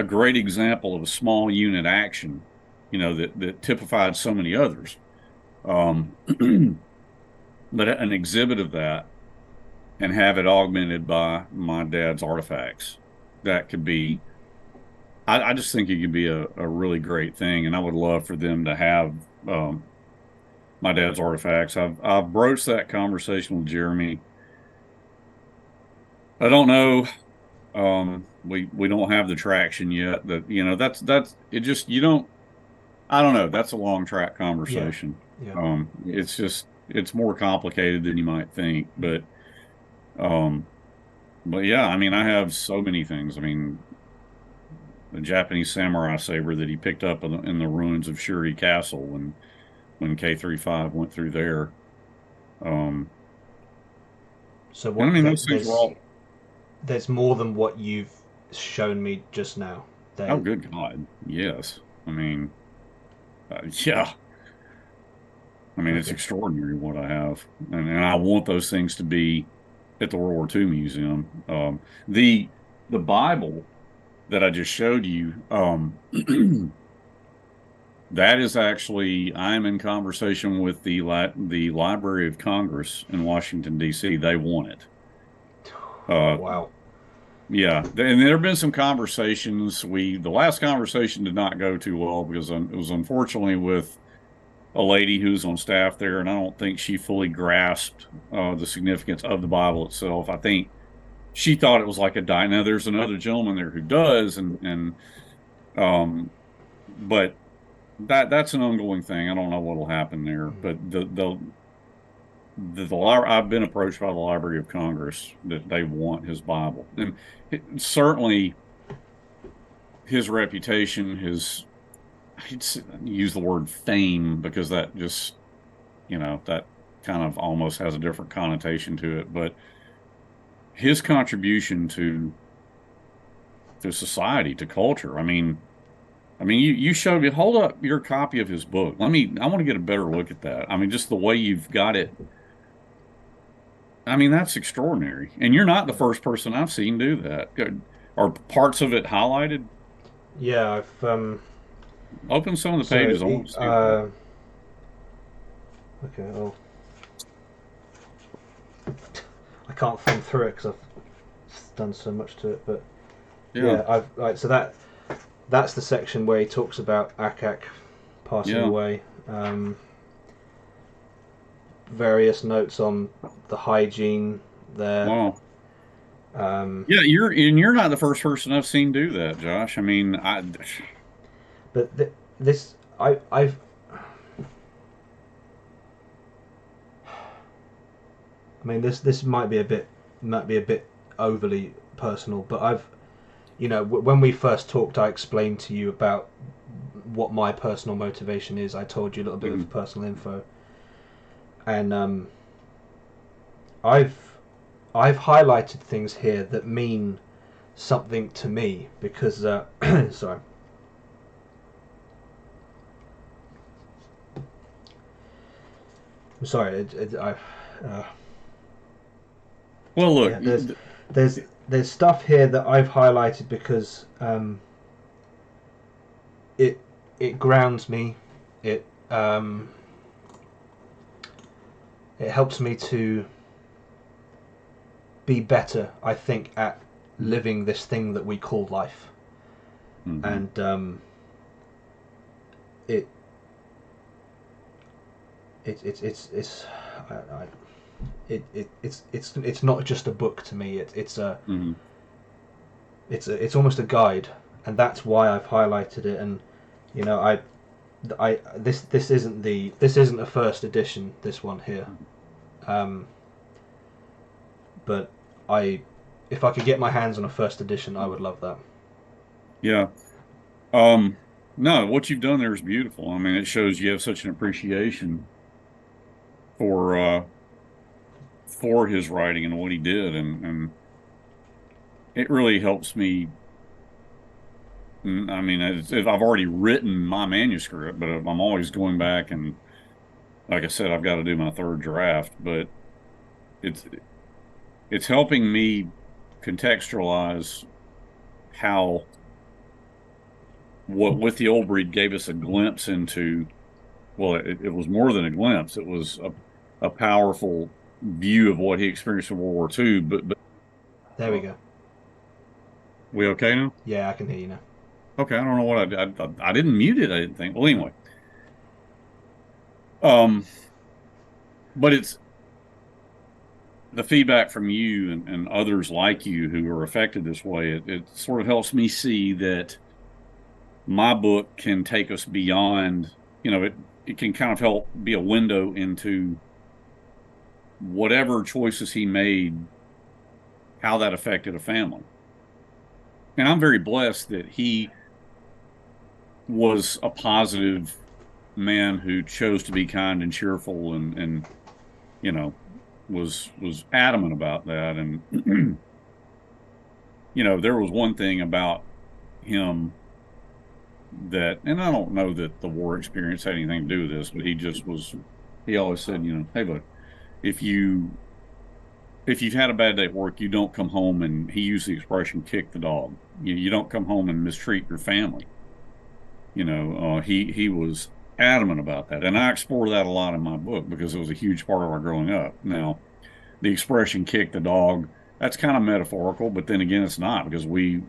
great example of a small unit action, that typified so many others. Um, but an exhibit of that and have it augmented by my dad's artifacts. That could be, I just think it could be a really great thing. And I would love for them to have my dad's artifacts. I've broached that conversation with Jeremy. I don't know. We don't have the traction yet. That's it. Just you don't. I don't know. That's a long track Yeah. conversation. Yeah. It's more complicated than you might think. Um, but yeah, I mean, I have so many things. I mean, the Japanese samurai saber that he picked up in the ruins of Shuri Castle when K-35 went through there. Um, So and I what? mean, those things were all. There's more than what you've shown me just now. Oh, There. good God, yes. I mean, yeah. I mean, it's Okay. extraordinary what I have, and I want those things to be at the World War II Museum. The Bible that I just showed you, that is actually I'm in conversation with the Library of Congress in Washington D.C. They want it. Uh, Wow. yeah, and there have been some conversations. The last conversation did not go too well because it was unfortunately with a lady who's on staff there, and I don't think she fully grasped the significance of the Bible itself. I think she thought it was like a die. Now there's another gentleman there who does, and but that's an ongoing thing. I don't know what'll happen there, but the I've been approached by the Library of Congress that they want his Bible, and certainly his reputation, I'd use the word fame because that just, that kind of almost has a different connotation to it, but his contribution to society, to culture. You showed me, hold up your copy of his book. I want to get a better look at that. I mean, just the way you've got it. I mean, that's extraordinary. And you're not the first person I've seen do that. Are parts of it highlighted? Yeah, I've Open some of the so pages. I want to see that. okay. Well, I can't thumb through it because I've done so much to it. But Yeah, yeah, I've right. So that's the section where he talks about Akak passing yeah. away. Various notes on the hygiene there. Wow. Um, Yeah, you're not the first person I've seen do that, Josh. I mean, but this I've I mean this might be a bit overly personal, but when we first talked, I explained to you about what my personal motivation is. I told you a little bit of mhm. personal info, and I've I've highlighted things here that mean something to me because sorry. I'm sorry. Uh, Well, look, yeah. There's there's stuff here that I've highlighted because it it grounds me. It it helps me to be better. I think at living this thing that we call life, mhm. and it it's I, it's not just a book to me. Mhm. It's almost a guide, and that's why I've highlighted it. And you know, this isn't a first edition. This one here, um, but I if I could get my hands on a first edition, I would love that. Yeah. Um, no, what you've done there is beautiful. I mean, it shows you have such an appreciation for for his writing and what he did, and it really helps me. I mean, I've already written my manuscript, but I'm always going back and, like I said, I've got to do my third draft. But it's it's helping me contextualize how what with the old breed gave us a glimpse into. Well, it was more than a glimpse. It was a powerful view of what he experienced in World War II. But There we go. we okay now? Yeah, I can hear you now. Okay, I don't know what I did. I didn't mute it. I didn't think. Well, No. anyway, um, but it's the feedback from you and others like you who are affected this way. It sort of helps me see that my book can take us beyond. It can kind of help be a window into whatever choices he made, how that affected a family. And I'm very blessed that he was a positive man who chose to be kind and cheerful and you know was adamant about that. And there was one thing about him that, and I don't know that the war experience had anything to do with this, but he always said, hey, look, if you if you've had a bad day at work, you don't come home, and he used the expression kick the dog. You don't come home and mistreat your family. He was adamant about that, and I explore that a lot in my book because it was a huge part of our growing up. Now, the expression "kick the dog" that's kind of metaphorical, but then again, it's not because we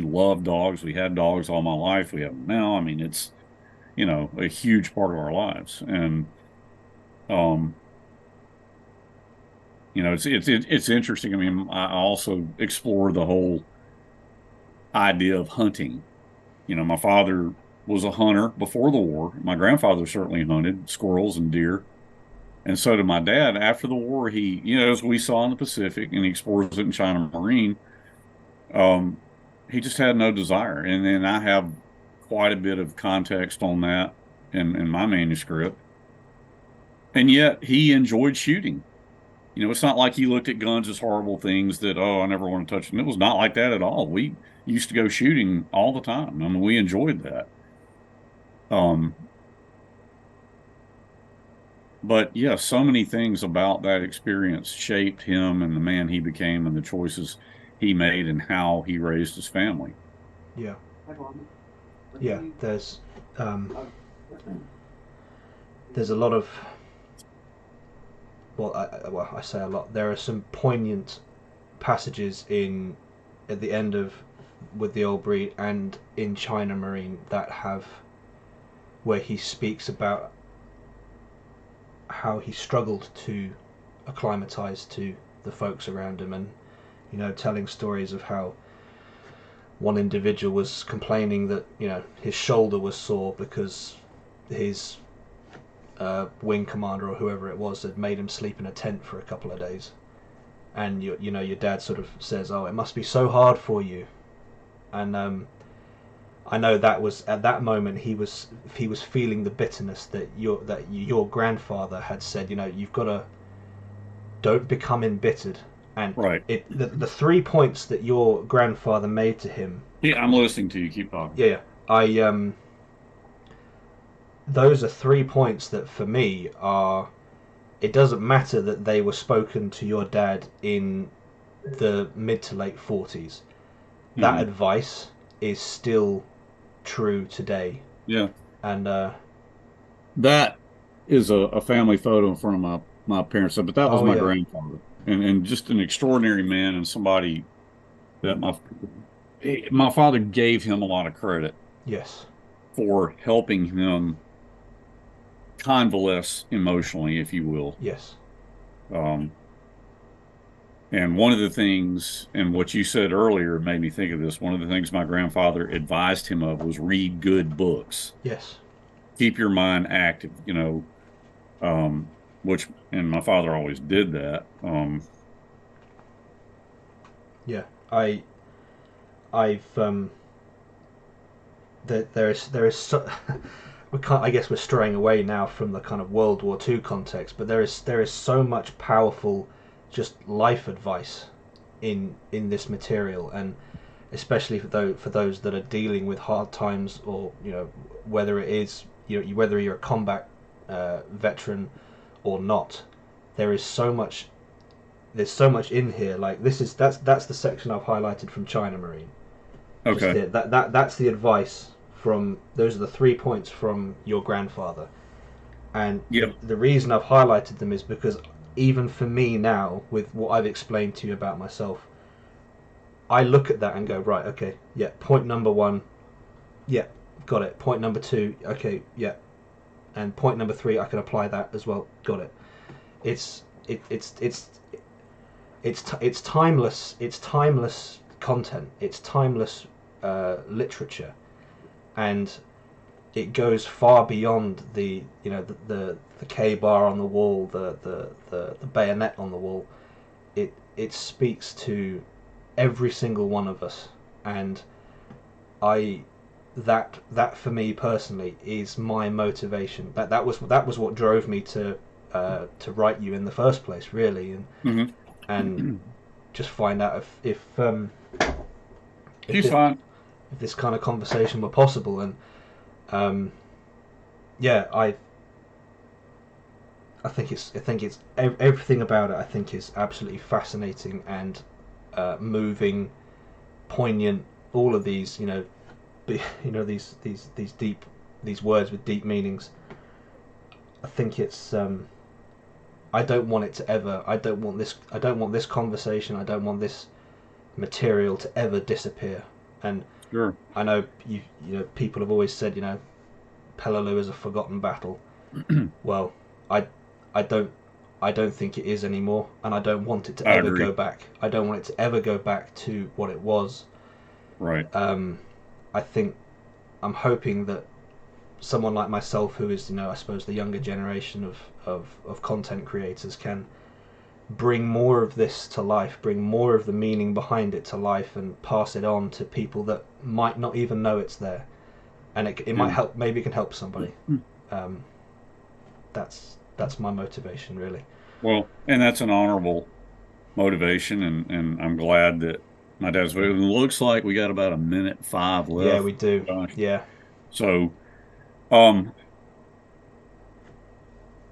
love dogs. We had dogs all my life. We have them now. I mean, it's a huge part of our lives, and um, it's interesting. I mean, I also explore the whole idea of hunting. My father was a hunter before the war. My grandfather certainly hunted squirrels and deer. And so did my dad. After the war, he, as we saw in the Pacific, and he explores it in China Marine, um, he just had no desire. And then I have quite a bit of context on that in my manuscript. And yet he enjoyed shooting. It's not like he looked at guns as horrible things that, oh, I never want to touch them. It was not like that at all. We used to go shooting all the time. I mean, we enjoyed that. Um, but yeah, so many things about that experience shaped him and the man he became and the choices he made and how he raised his family. Yeah, yeah. Um, there's a lot of well, I say a lot. There are some poignant passages in at the end of With the Old Breed and in China Marine that have where he speaks about how he struggled to acclimatize to the folks around him, and telling stories of how one individual was complaining that his shoulder was sore because his wing commander or whoever it was had made him sleep in a tent for a couple of days, and your dad sort of says, "Oh, it must be so hard for you," and I know that was at that moment he was feeling the bitterness that your grandfather had said, you've got to don't become embittered, and Right. the 3 points that your grandfather made to him. Yeah, I'm listening to you. Keep talking. Yeah, I those are 3 points that for me are. It doesn't matter that they were spoken to your dad in the mid to late 40s. That Hmm. advice is still true today, Yeah. and That is a family photo in front of my parents, but that was oh my yeah, grandfather, and just an extraordinary man and somebody that my father gave him a lot of credit yes, for helping him convalesce emotionally, if you will. yes, Um, and one of the things, and what you said earlier made me think of this. One of the things my grandfather advised him of was read good books, yes, keep your mind active, which, and my father always did that. yeah. I've there is so, we can't. I guess we're straying away now from the kind of World War II context, but there is so much powerful, just life advice in this material, and especially for those that are dealing with hard times, or whether it is whether you're a combat veteran or not, there is so much. There's so much in here. Like that's the section I've highlighted from China Marine. Just Okay. here, that's the advice from. Those are the 3 points from your grandfather, and the Yep. the reason I've highlighted them is because even for me now, with what I've explained to you about myself, I look at that and go, right, okay, yeah, point number one, yeah, got it. Point number two, okay, yeah, and point number three, I can apply that as well, got it. It's it, it's timeless. It's timeless content. It's timeless literature, and it goes far beyond the K bar on the wall, the bayonet on the wall. It speaks to every single one of us, and I that for me personally is my motivation. That was what drove me to write you in the first place, really, Hmm. and just find out if She's this fine. if this kind of conversation were possible. And um, yeah, I think it's everything about it. I think is absolutely fascinating and moving, poignant. All of these, these deep these words with deep meanings. I think it's. I don't want it to ever. I don't want this. I don't want this conversation. I don't want this material to ever disappear. And Sure. I know people have always said Peleliu is a forgotten battle. Well, I I don't I don't think it is anymore, and I don't want it to I ever go agree. back. I don't want it to ever go back to what it was. Right. I think I'm hoping that someone like myself, who is, I suppose the younger generation of content creators, can bring more of this to life, bring more of the meaning behind it to life, and pass it on to people that might not even know it's there, and it might Yeah. help. Maybe it can help somebody. Um, that's my motivation, really. Well, and that's an honorable motivation, and I'm glad that my dad's. It Yeah, looks like we got about a minute five yeah, left, we do. Josh. Yeah, So, um,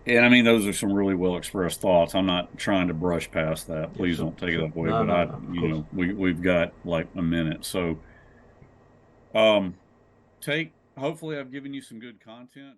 and I mean, those are some really well expressed thoughts. I'm not trying to brush past that. yeah, Please sure, don't take it sure. that way. No, But no, no. Of course. we've got like a minute. So, um, hopefully I've given you some good content.